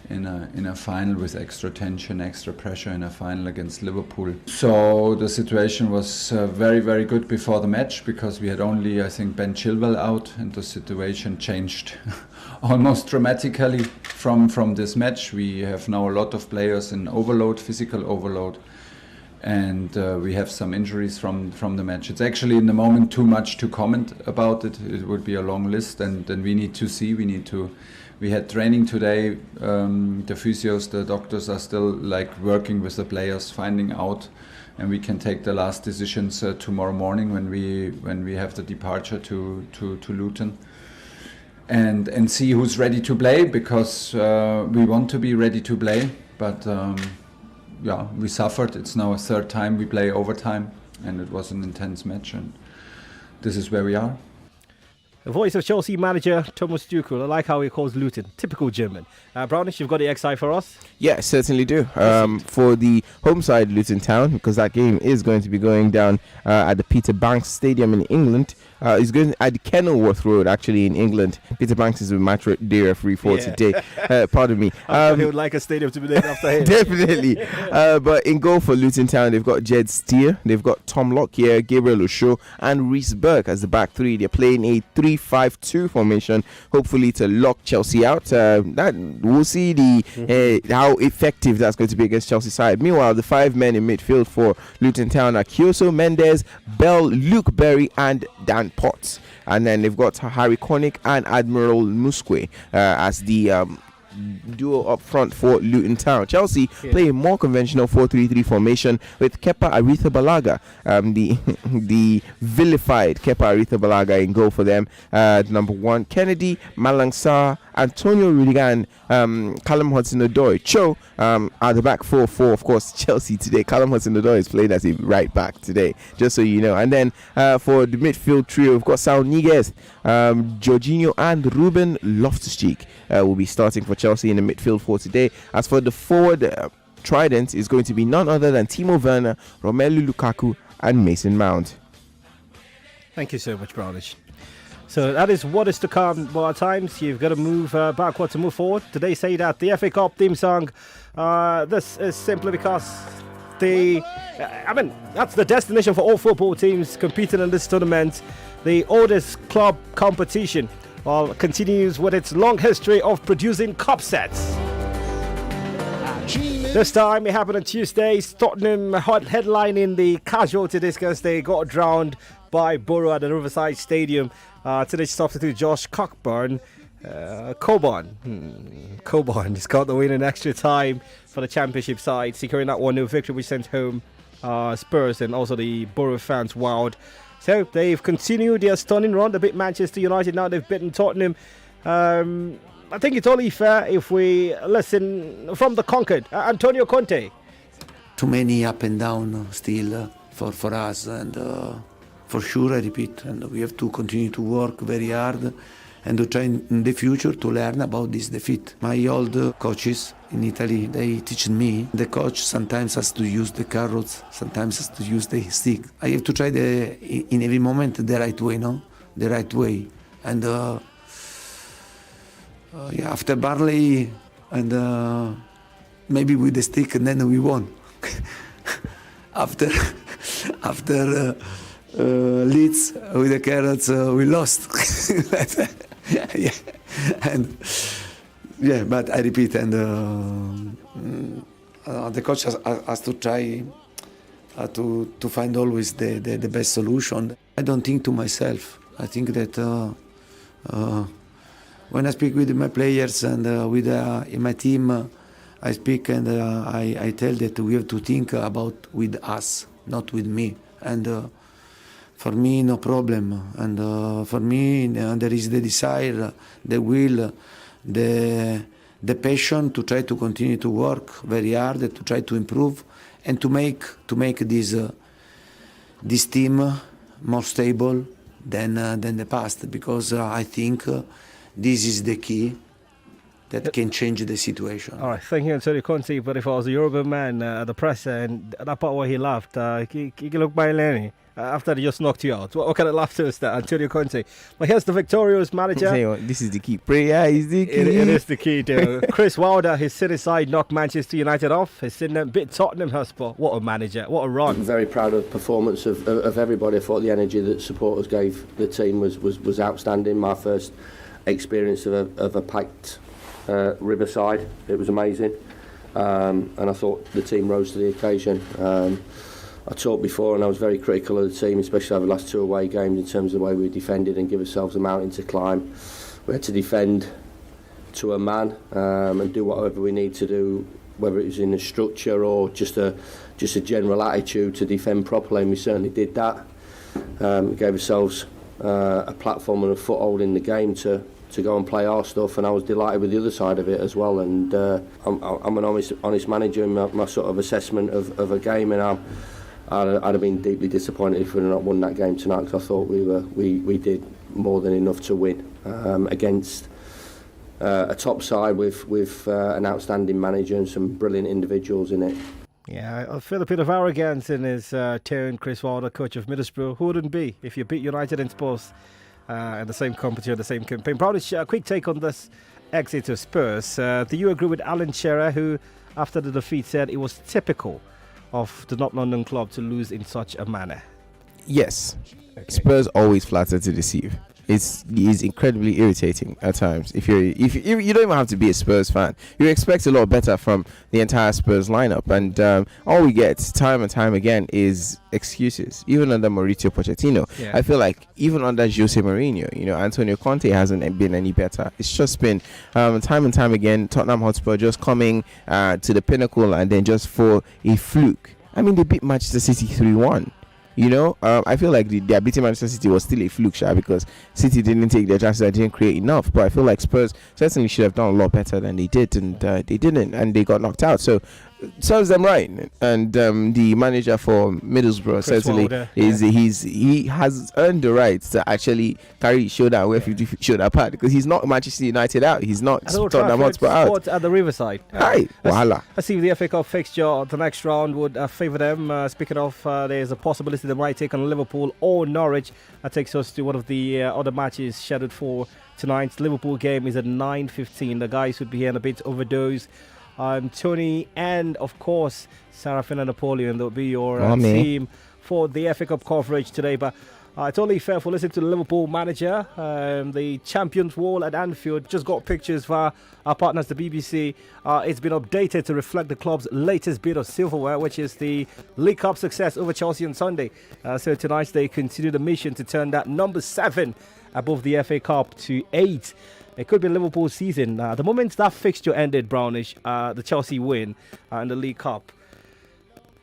in a final, with extra tension, extra pressure in a final against Liverpool. So the situation was very, very good before the match, because we had only, I think, Ben Chilwell out, and the situation changed almost dramatically from this match. We have now a lot of players in overload, physical overload, and we have some injuries from the match. It's actually in the moment too much to comment about it. It would be a long list, and then we need to see. We had training today. The physios, the doctors are still like working with the players, finding out, and we can take the last decisions tomorrow morning when we have the departure to Luton, and see who's ready to play, because we want to be ready to play, but. Yeah, we suffered. It's now a third time we play overtime, and it was an intense match, and this is where we are. The voice of Chelsea manager Thomas Tuchel. I like how he calls Luton. Typical German. Brownish, you've got the XI for us? Yeah, certainly do. For the home side, Luton Town, because that game is going to be going down at the Peter Banks Stadium in England. It's going at Kenilworth Road, actually, in England. Peter Banks is the match day referee for today. Pardon me. He would like a stadium to be named after him. Definitely. But in goal for Luton Town, they've got Jed Steer, they've got Tom Lockyer, Gabriel Osho, and Reece Burke as the back three. They're playing a 3-5-2 formation, hopefully to lock Chelsea out. That we'll see how effective that's going to be against Chelsea side. Meanwhile, the 5 men in midfield for Luton Town are Kyoso Mendes, Bell, Luke Berry, and Dan Potts. And then they've got Harry Connick and Admiral Musque as the duo up front for Luton Town. Chelsea play a more conventional 4-3-3 formation with Kepa Arrizabalaga, the vilified Kepa Arrizabalaga in goal for them. Number 1, Kennedy, Malang Sarr, Antonio Rudigan, Callum Hudson-Odoi, Cho at the back 4-4. Of course, Chelsea today, Callum Hudson-Odoi is playing as a right back today, just so you know. And then for the midfield trio, we've got Saul Niguez, Jorginho, and Ruben Loftus-Cheek will be starting for Chelsea in the midfield for today. As for the forward trident, is going to be none other than Timo Werner, Romelu Lukaku, and Mason Mount. Thank you so much, Brownish. So that is what is to come. But at times you've got to move backward to move forward. Today say that the FA Cup theme song, this is simply because that's the destination for all football teams competing in this tournament. The oldest club competition continues with its long history of producing cup sets. This time it happened on Tuesday. Tottenham headlining the casualty discus. They got drowned by Borough at the Riverside Stadium. Today's substitute Josh Coburn just got the win in extra time for the championship side, securing that 1-0 victory which sent home Spurs and also the Borough fans wild. So they've continued their stunning run. They beat Manchester United. Now they've beaten Tottenham. I think it's only fair if we listen from the conquered, Antonio Conte. Too many up and down still for us, and for sure, I repeat, and we have to continue to work very hard and to try in the future to learn about this defeat. My old coaches in Italy, they teach me the coach sometimes has to use the carrots, sometimes has to use the stick. I have to try in every moment the right way, the right way. And after Barley and maybe with the stick, and then we won. after Leeds with the carrots, we lost. But I repeat, and the coach has to try to find always the best solution. I don't think to myself. I think that when I speak with my players and in my team, I speak and I tell that we have to think about with us, not with me. And for me, no problem. And for me, there is the desire, the will, the passion to try to continue to work very hard, to try to improve, and to make this team more stable than the past. Because I think this is the key that can change the situation. All right, thank you, Antonio Conte. But if I was a Yoruba man at the presser and that part where he laughed, he looked by Lenny after they just knocked you out. What kind of laughter is that, Antonio Conte? But here's the victorious manager. This is the key. Prayer is the key. It is the key, too. Chris Wilder, his City side knocked Manchester United off. His Sydney bit Tottenham Hotspur. What a manager. What a run. I'm very proud of the performance of everybody. I thought the energy that supporters gave the team was outstanding. My first experience of a packed Riverside, it was amazing, and I thought the team rose to the occasion. I talked before and I was very critical of the team, especially over the last 2 away games, in terms of the way we defended and give ourselves a mountain to climb. We had to defend to a man and do whatever we need to do, whether it was in a structure or just a general attitude to defend properly, and we certainly did that. We gave ourselves a platform and a foothold in the game to go and play our stuff, and I was delighted with the other side of it as well. And I'm an honest manager in my sort of assessment of a game, and I'd have been deeply disappointed if we'd not won that game tonight, because I thought we did more than enough to win against a top side with an outstanding manager and some brilliant individuals in it. Yeah, I feel a bit of arrogance in his tone. Chris Wilder, coach of Middlesbrough. Who wouldn't be if you beat United in Spurs in the same competition, the same campaign? Brownish, a quick take on this exit of Spurs. Do you agree with Alan Shearer, who after the defeat said it was typical of the North London club to lose in such a manner? Yes. Okay. Spurs always flatter to deceive. It's incredibly irritating at times. If you don't even have to be a Spurs fan, you expect a lot better from the entire Spurs lineup, and all we get time and time again is excuses. Even under Mauricio Pochettino, yeah. I feel like even under Jose Mourinho, Antonio Conte hasn't been any better. It's just been time and time again Tottenham Hotspur just coming to the pinnacle, and then just for a fluke. I mean, they beat Manchester City 3-1. I feel like their beating Manchester City was still a fluke, because City didn't take their chances and didn't create enough. But I feel like Spurs certainly should have done a lot better than they did, and they didn't, and they got knocked out. So serves them right. And the manager for Middlesbrough certainly he has earned the right to actually carry his shoulder and wear 50 shoulder apart, because he's not Manchester United out. He's not Tottenham Hotspur out. At the Riverside. Right. Let's see if the FA Cup fixture the next round would favour them. Speaking of, there's a possibility they might take on Liverpool or Norwich. That takes us to one of the other matches scheduled for tonight's Liverpool game is at 9:15. The guys would be here in a bit overdose. Tony and of course Serafina Napoleon, that will be your team for the FA Cup coverage today. But it's only fair for listening to the Liverpool manager. The Champions Wall at Anfield just got pictures via our partners, the BBC. It's been updated to reflect the club's latest bit of silverware, which is the League Cup success over Chelsea on Sunday. So tonight they continue the mission to turn that number 7 above the FA Cup to 8. It could be Liverpool's season. The moment that fixture ended, Brownish, the Chelsea win in the League Cup,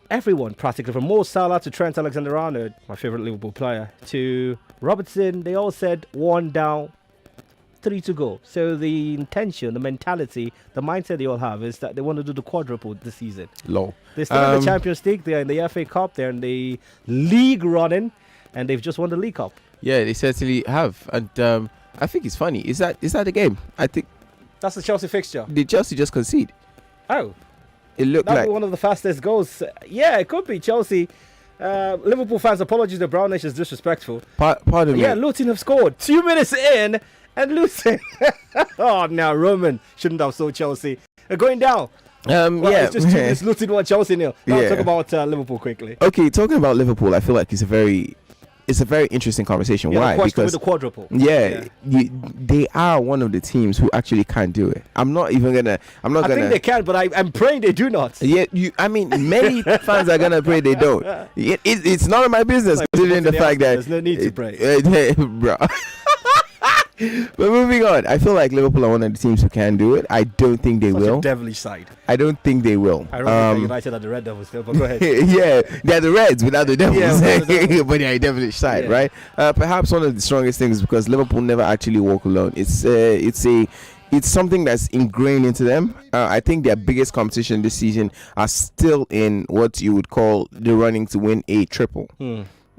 everyone practically, from Mo Salah to Trent Alexander-Arnold, my favourite Liverpool player, to Robertson, they all said 1 down, 3 to go. So the intention, the mentality, the mindset they all have is that they want to do the quadruple this season. Low. They're still in the Champions League, they're in the FA Cup, they're in the league running, and they've just won the League Cup. Yeah, they certainly have. And I think it's funny. Is that the game? I think that's the Chelsea fixture. Did Chelsea just concede? Oh, it looked like one of the fastest goals. Yeah, it could be Chelsea. Liverpool fans, apologies. The Brownish is disrespectful. Pardon me. Yeah, Luton have scored 2 minutes in, and Luton. Oh, now Roman shouldn't have sold Chelsea. They're going down. It's Luton 1, Chelsea 0. Now talk about Liverpool quickly. Okay, talking about Liverpool, I feel like it's a very it's a very interesting conversation. Why? Because with the quadruple. They are one of the teams who actually can't do it. I think they can, but I'm praying they do not. Yeah, many fans are gonna pray they don't. It's none of my business, considering the fact that there's no need to pray, bro. But moving on, I feel like Liverpool are one of the teams who can do it. I don't think they will. A devilish side. I don't think they will. I remember United are the Red Devils still, but go ahead. Yeah, they're the Reds without the Devils, but they're a devilish side, right? Perhaps one of the strongest things is because Liverpool never actually walk alone. It's something that's ingrained into them. I think their biggest competition this season are still in what you would call the running to win a triple.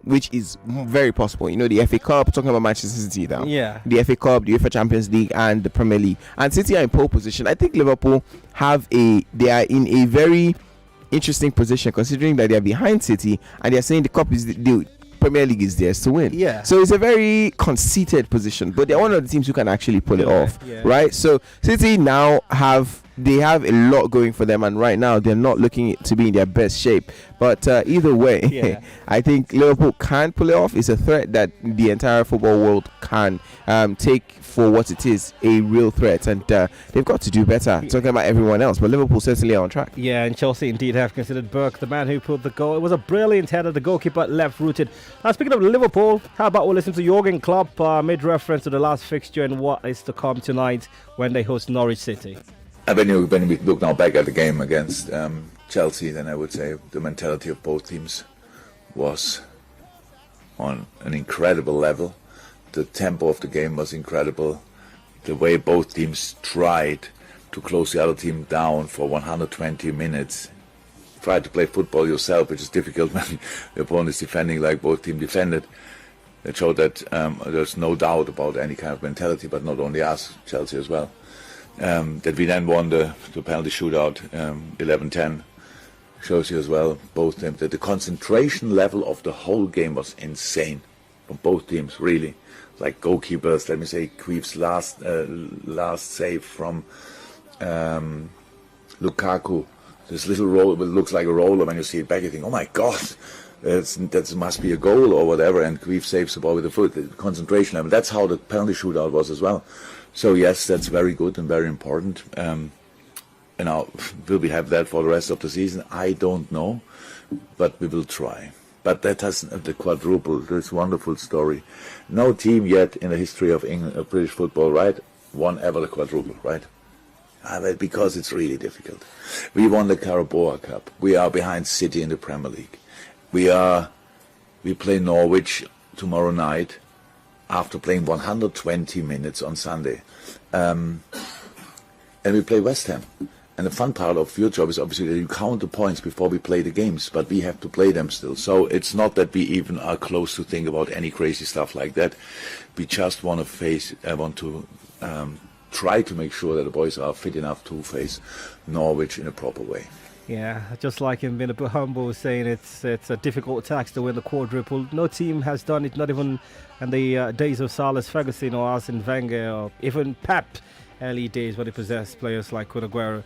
Which is very possible. The FA Cup, talking about Manchester City now. Yeah. The FA Cup, the UEFA Champions League, and the Premier League. And City are in pole position. I think Liverpool they are in a very interesting position, considering that they are behind City and they are saying the Premier League is theirs to win. Yeah. So it's a very conceited position, but they're one of the teams who can actually pull it off, right? So City now have a lot going for them, and right now they're not looking to be in their best shape. But either way, I think Liverpool can pull it off. It's a threat that the entire football world can take for what it is, a real threat, and they've got to do better. Talking about everyone else, but Liverpool certainly are on track. Yeah, and Chelsea indeed have considered Burke the man who pulled the goal. It was a brilliant header. The goalkeeper left-rooted. Now, speaking of Liverpool, how about we listen to Jurgen Klopp made reference to the last fixture and what is to come tonight when they host Norwich City. When we look now back at the game against Chelsea, then I would say the mentality of both teams was on an incredible level. The tempo of the game was incredible. The way both teams tried to close the other team down for 120 minutes. Try to play football yourself, which is difficult when the opponent is defending like both teams defended. It showed that there's no doubt about any kind of mentality, but not only us, Chelsea as well. That we then won the penalty shootout 11-10 shows you as well, both teams, that the concentration level of the whole game was insane from both teams, really. Like goalkeepers, let me say, Queef's last save from Lukaku, this little roll, it looks like a roller. When you see it back, you think, oh my God, that must be a goal or whatever, and Queef saves the ball with the foot. The concentration level, that's how the penalty shootout was as well. So yes, that's very good and very important. Will we have that for the rest of the season? I don't know, but we will try. But that has the quadruple, this wonderful story. No team yet in the history of British football, right, won ever the quadruple, right? Because it's really difficult. We won the Carabao Cup. We are behind City in the Premier League. We play Norwich tomorrow night after playing 120 minutes on Sunday. And we play West Ham. And the fun part of your job is obviously that you count the points before we play the games, but we have to play them still. So it's not that we even are close to think about any crazy stuff like that. We just want to try to make sure that the boys are fit enough to face Norwich in a proper way. Yeah, just like him being a bit humble, saying it's a difficult task to win the quadruple. No team has done it, not even in the days of Sir Alex Ferguson or Arsene Wenger or even Pep early days when they possessed players like Kun Aguero.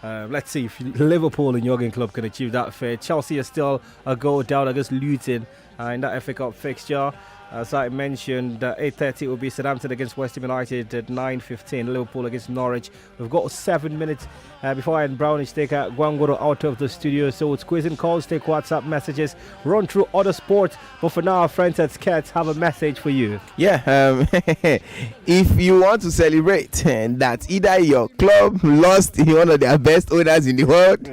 Let's see if Liverpool and Jurgen Klopp can achieve that fate. Chelsea is still a goal down against Luton in that FA Cup fixture. As I mentioned, 8:30 will be Southampton against West Ham United at 9:15. Liverpool against Norwich. We've got 7 minutes before I and Brownish take Gwangoro out of the studio. So it's quizzing calls, take WhatsApp messages, run through other sports. But for now, our friends at Skets have a message for you. Yeah, if you want to celebrate that either your club lost one of their best owners in the world,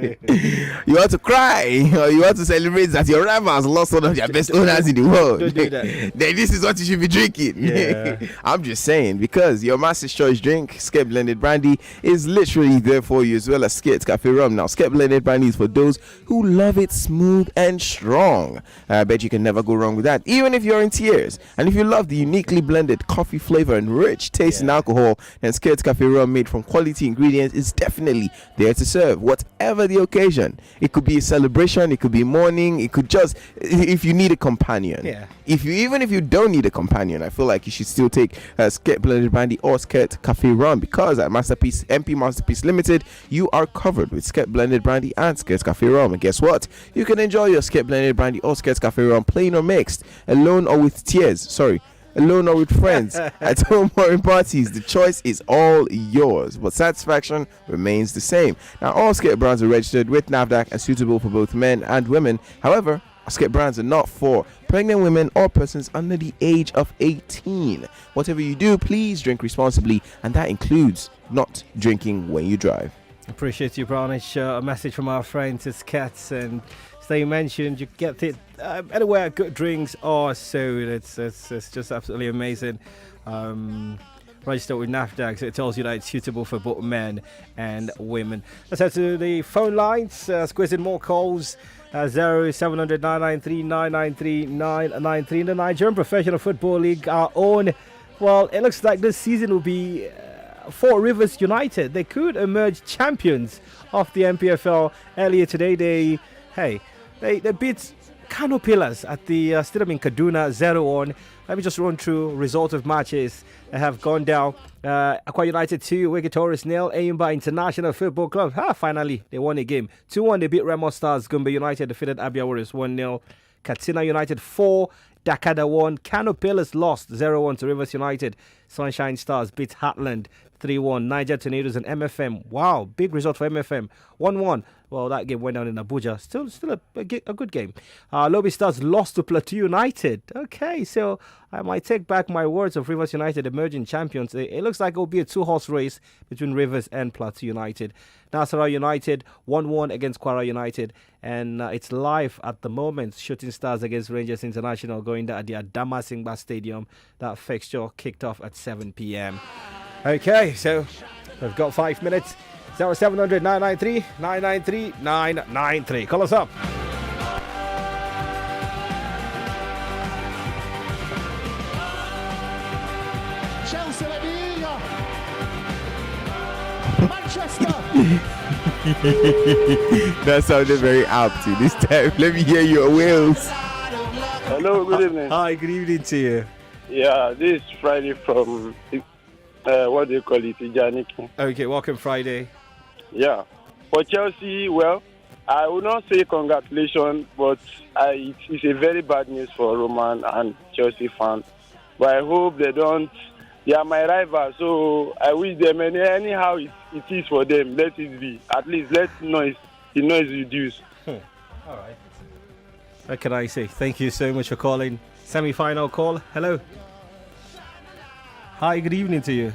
you want to cry, or you want to celebrate that your rivals lost one of their best owners in the world. Don't do that. Then this is what you should be drinking. Yeah. I'm just saying, because your Master's Choice drink, Skep Blended Brandy, is literally there for you, as well as Sket's Cafe Rum. Now, Skep Blended Brandy is for those who love it smooth and strong. I bet you can never go wrong with that, even if you're in tears. And if you love the uniquely blended coffee flavor and rich taste in alcohol, then Sket's Cafe Rum, made from quality ingredients, is definitely there to serve whatever the occasion. It could be a celebration, it could be mourning, it could just, if you need a companion. Yeah. Even if you don't need a companion, I feel like you should still take Skirt Blended Brandy or Skirt Cafe Rum, because at Masterpiece MP Masterpiece Limited, you are covered with Skirt Blended Brandy and Skirt Cafe Rum. And guess what? You can enjoy your Skirt Blended Brandy or Skirt Cafe Rum plain or mixed, alone or with friends, at home or in parties. The choice is all yours, but satisfaction remains the same. Now, all Skip brands are registered with NAFDAC and suitable for both men and women. However, Skip brands are not for pregnant women or persons under the age of 18. Whatever you do, please drink responsibly, and that includes not drinking when you drive. Appreciate you, Brownish. A message from our friends at Cats, and as they mentioned, you get it anywhere good drinks are sold. It's just absolutely amazing. Registered with NAFDAC, so it tells you that it's suitable for both men and women. Let's head to the phone lines, squeezing more calls. 0700 993 993 993 in the Nigerian Professional Football League, our own. Well, it looks like this season will be for Rivers United. They could emerge champions of the NPFL. Earlier today, they beat Kano Pillars at the stadium in Kaduna 0-1. Let me just run through results of matches that have gone down. Aqua United 2, Wiki Torres 0, Aimba International Football Club. Finally, they won a game. 2-1, they beat Remo Stars. Gumbe United defeated Abia Warriors 1-0. Katsina United 4, Dakada 1. Kano Pillars lost 0-1 to Rivers United. Sunshine Stars beat Heartland 3-1. Niger Tornadoes and MFM. Wow, big result for MFM. 1-1. Well, that game went down in Abuja. Still a good game. Lobby Stars lost to Plateau United. Okay, so I might take back my words of Rivers United emerging champions. It looks like it will be a two-horse race between Rivers and Plateau United. Nasarawa United 1-1 against Kwara United. And it's live at the moment. Shooting Stars against Rangers International going down at the Adama Singba Stadium. That fixture kicked off at 7 p.m. Okay, so we've got 5 minutes. 0700 993 993 993. Call us up. Chelsea, Manchester. That sounded very apt this time. Let me hear your wheels. Hello, good evening. Hi, good evening to you. Yeah, this is Friday from what do you call it, Ijaniki. Okay, welcome Friday. Yeah, for Chelsea, well, I will not say congratulations, but it's a very bad news for Roman and Chelsea fans. But I hope they don't. They are my rivals, so I wish them anyhow it is for them. Let it be. At least let the noise reduce. All right. What can I say? Thank you so much for calling. Semi-final call. Hello. Hi, good evening to you.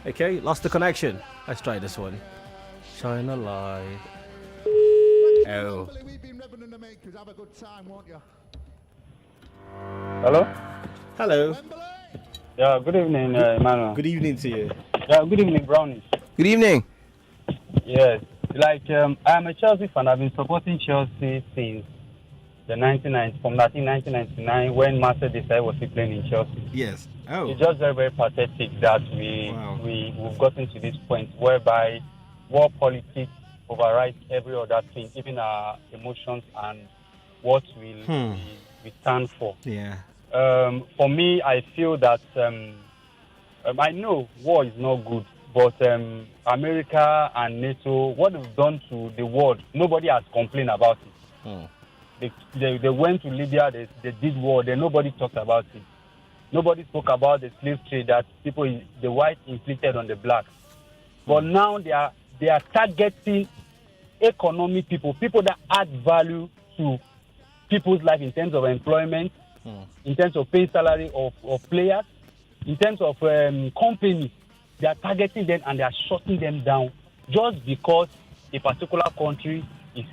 Okay, lost the connection. Let's try this one. Shine a light. Oh. Hello? Hello. Yeah, good evening, Emmanuel. Good evening to you. Yeah, good evening, Brownies. Good evening. Yes, I'm a Chelsea fan. I've been supporting Chelsea since from 1999 when Master Desai was still playing in Chelsea. Yes. Oh. It's just very, very pathetic that we've gotten to this point whereby war politics overrides every other thing, even our emotions and what we stand for. Yeah. For me, I feel that I know war is not good, but America and NATO, what they've done to the world, nobody has complained about it. They went to Libya, they did war, nobody talked about it. Nobody spoke about the slave trade that the whites inflicted on the blacks. But now they are targeting economic people that add value to people's life in terms of employment, in terms of pay salary of players, in terms of companies. They are targeting them and they are shutting them down just because a particular country is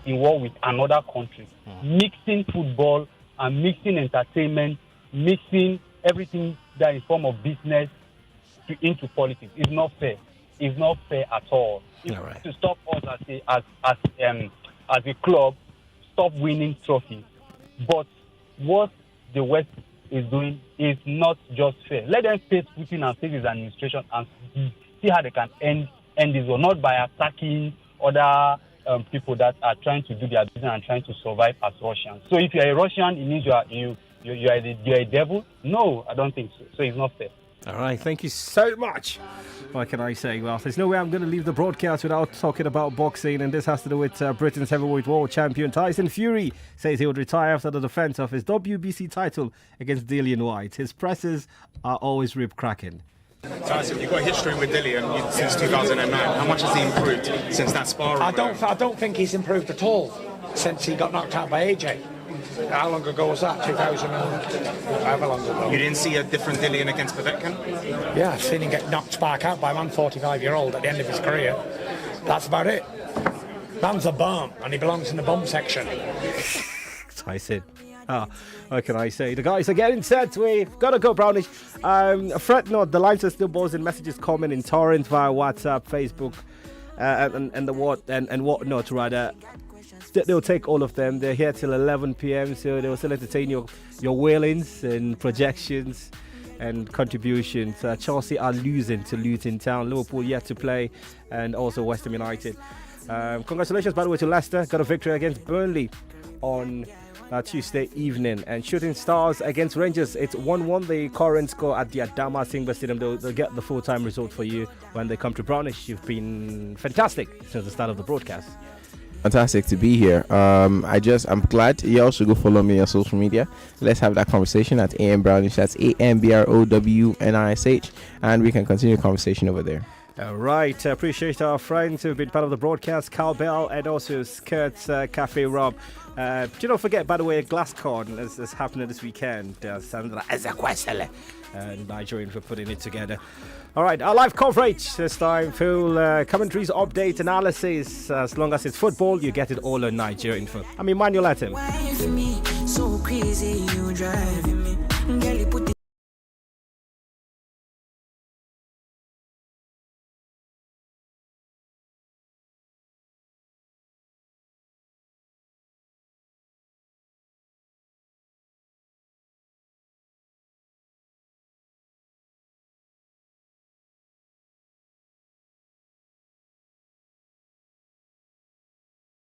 in war with another country. Mixing football and mixing entertainment, mixing everything that is form of business into politics is not fair. It's not fair at all. It's to stop us as a club, stop winning trophies. But what the West is doing is not just fair. Let them face Putin and face his administration and see how they can end this war, not by attacking other people that are trying to do their business and trying to survive as Russians. So if you're a Russian, it means you're a devil? No, I don't think so. So it's not fair. All right, thank you so much. What can I say? Well, there's no way I'm going to leave the broadcast without talking about boxing, and this has to do with Britain's heavyweight world champion Tyson Fury says he would retire after the defense of his WBC title against Dillian White. His presses are always rib cracking. Tyson, you've got a history with Dillian since 2009. How much has he improved since that sparring? I don't think he's improved at all since he got knocked out by AJ. How long ago was that? 2000 and however long ago. You didn't see a different Dillian against Povetkin? Yeah, I've seen him get knocked back out by a man 45-year-old at the end of his career. That's about it. Man's a bum, and he belongs in the bum section. Tyson. What can I say? The guys are getting set. We've got to go, Brownish. Fret not, the lines are still buzzing. Messages coming in torrent via WhatsApp, Facebook, and whatnot, rather. They'll take all of them. They're here till 11 p.m, so they'll still entertain your wailings and projections and contributions. Chelsea are losing to Luton Town. Liverpool yet to play, and also West Ham United. Congratulations, by the way, to Leicester. Got a victory against Burnley on Tuesday evening. And Shooting Stars against Rangers. It's 1-1. The current score at the Adama Singba Stadium. They'll get the full-time result for you when they come to Brownish. You've been fantastic since the start of the broadcast. Fantastic to be here. I'm glad you also go follow me on social media. Let's have that conversation at AM Brownish. That's AMBROWNISH, and we can continue the conversation over there. All right. Appreciate our friends who've been part of the broadcast, Cowbell and also Skirts Cafe Rob. Don't forget, by the way, GlassCon is happening this weekend. Sandra Ezekwesele and Nigerian for putting it together. All right, our live coverage this time, full commentaries, update, analysis. As long as it's football, you get it all on Nigeria Info. I'm Emmanuel Atem. So crazy, you driving me. Girl, you put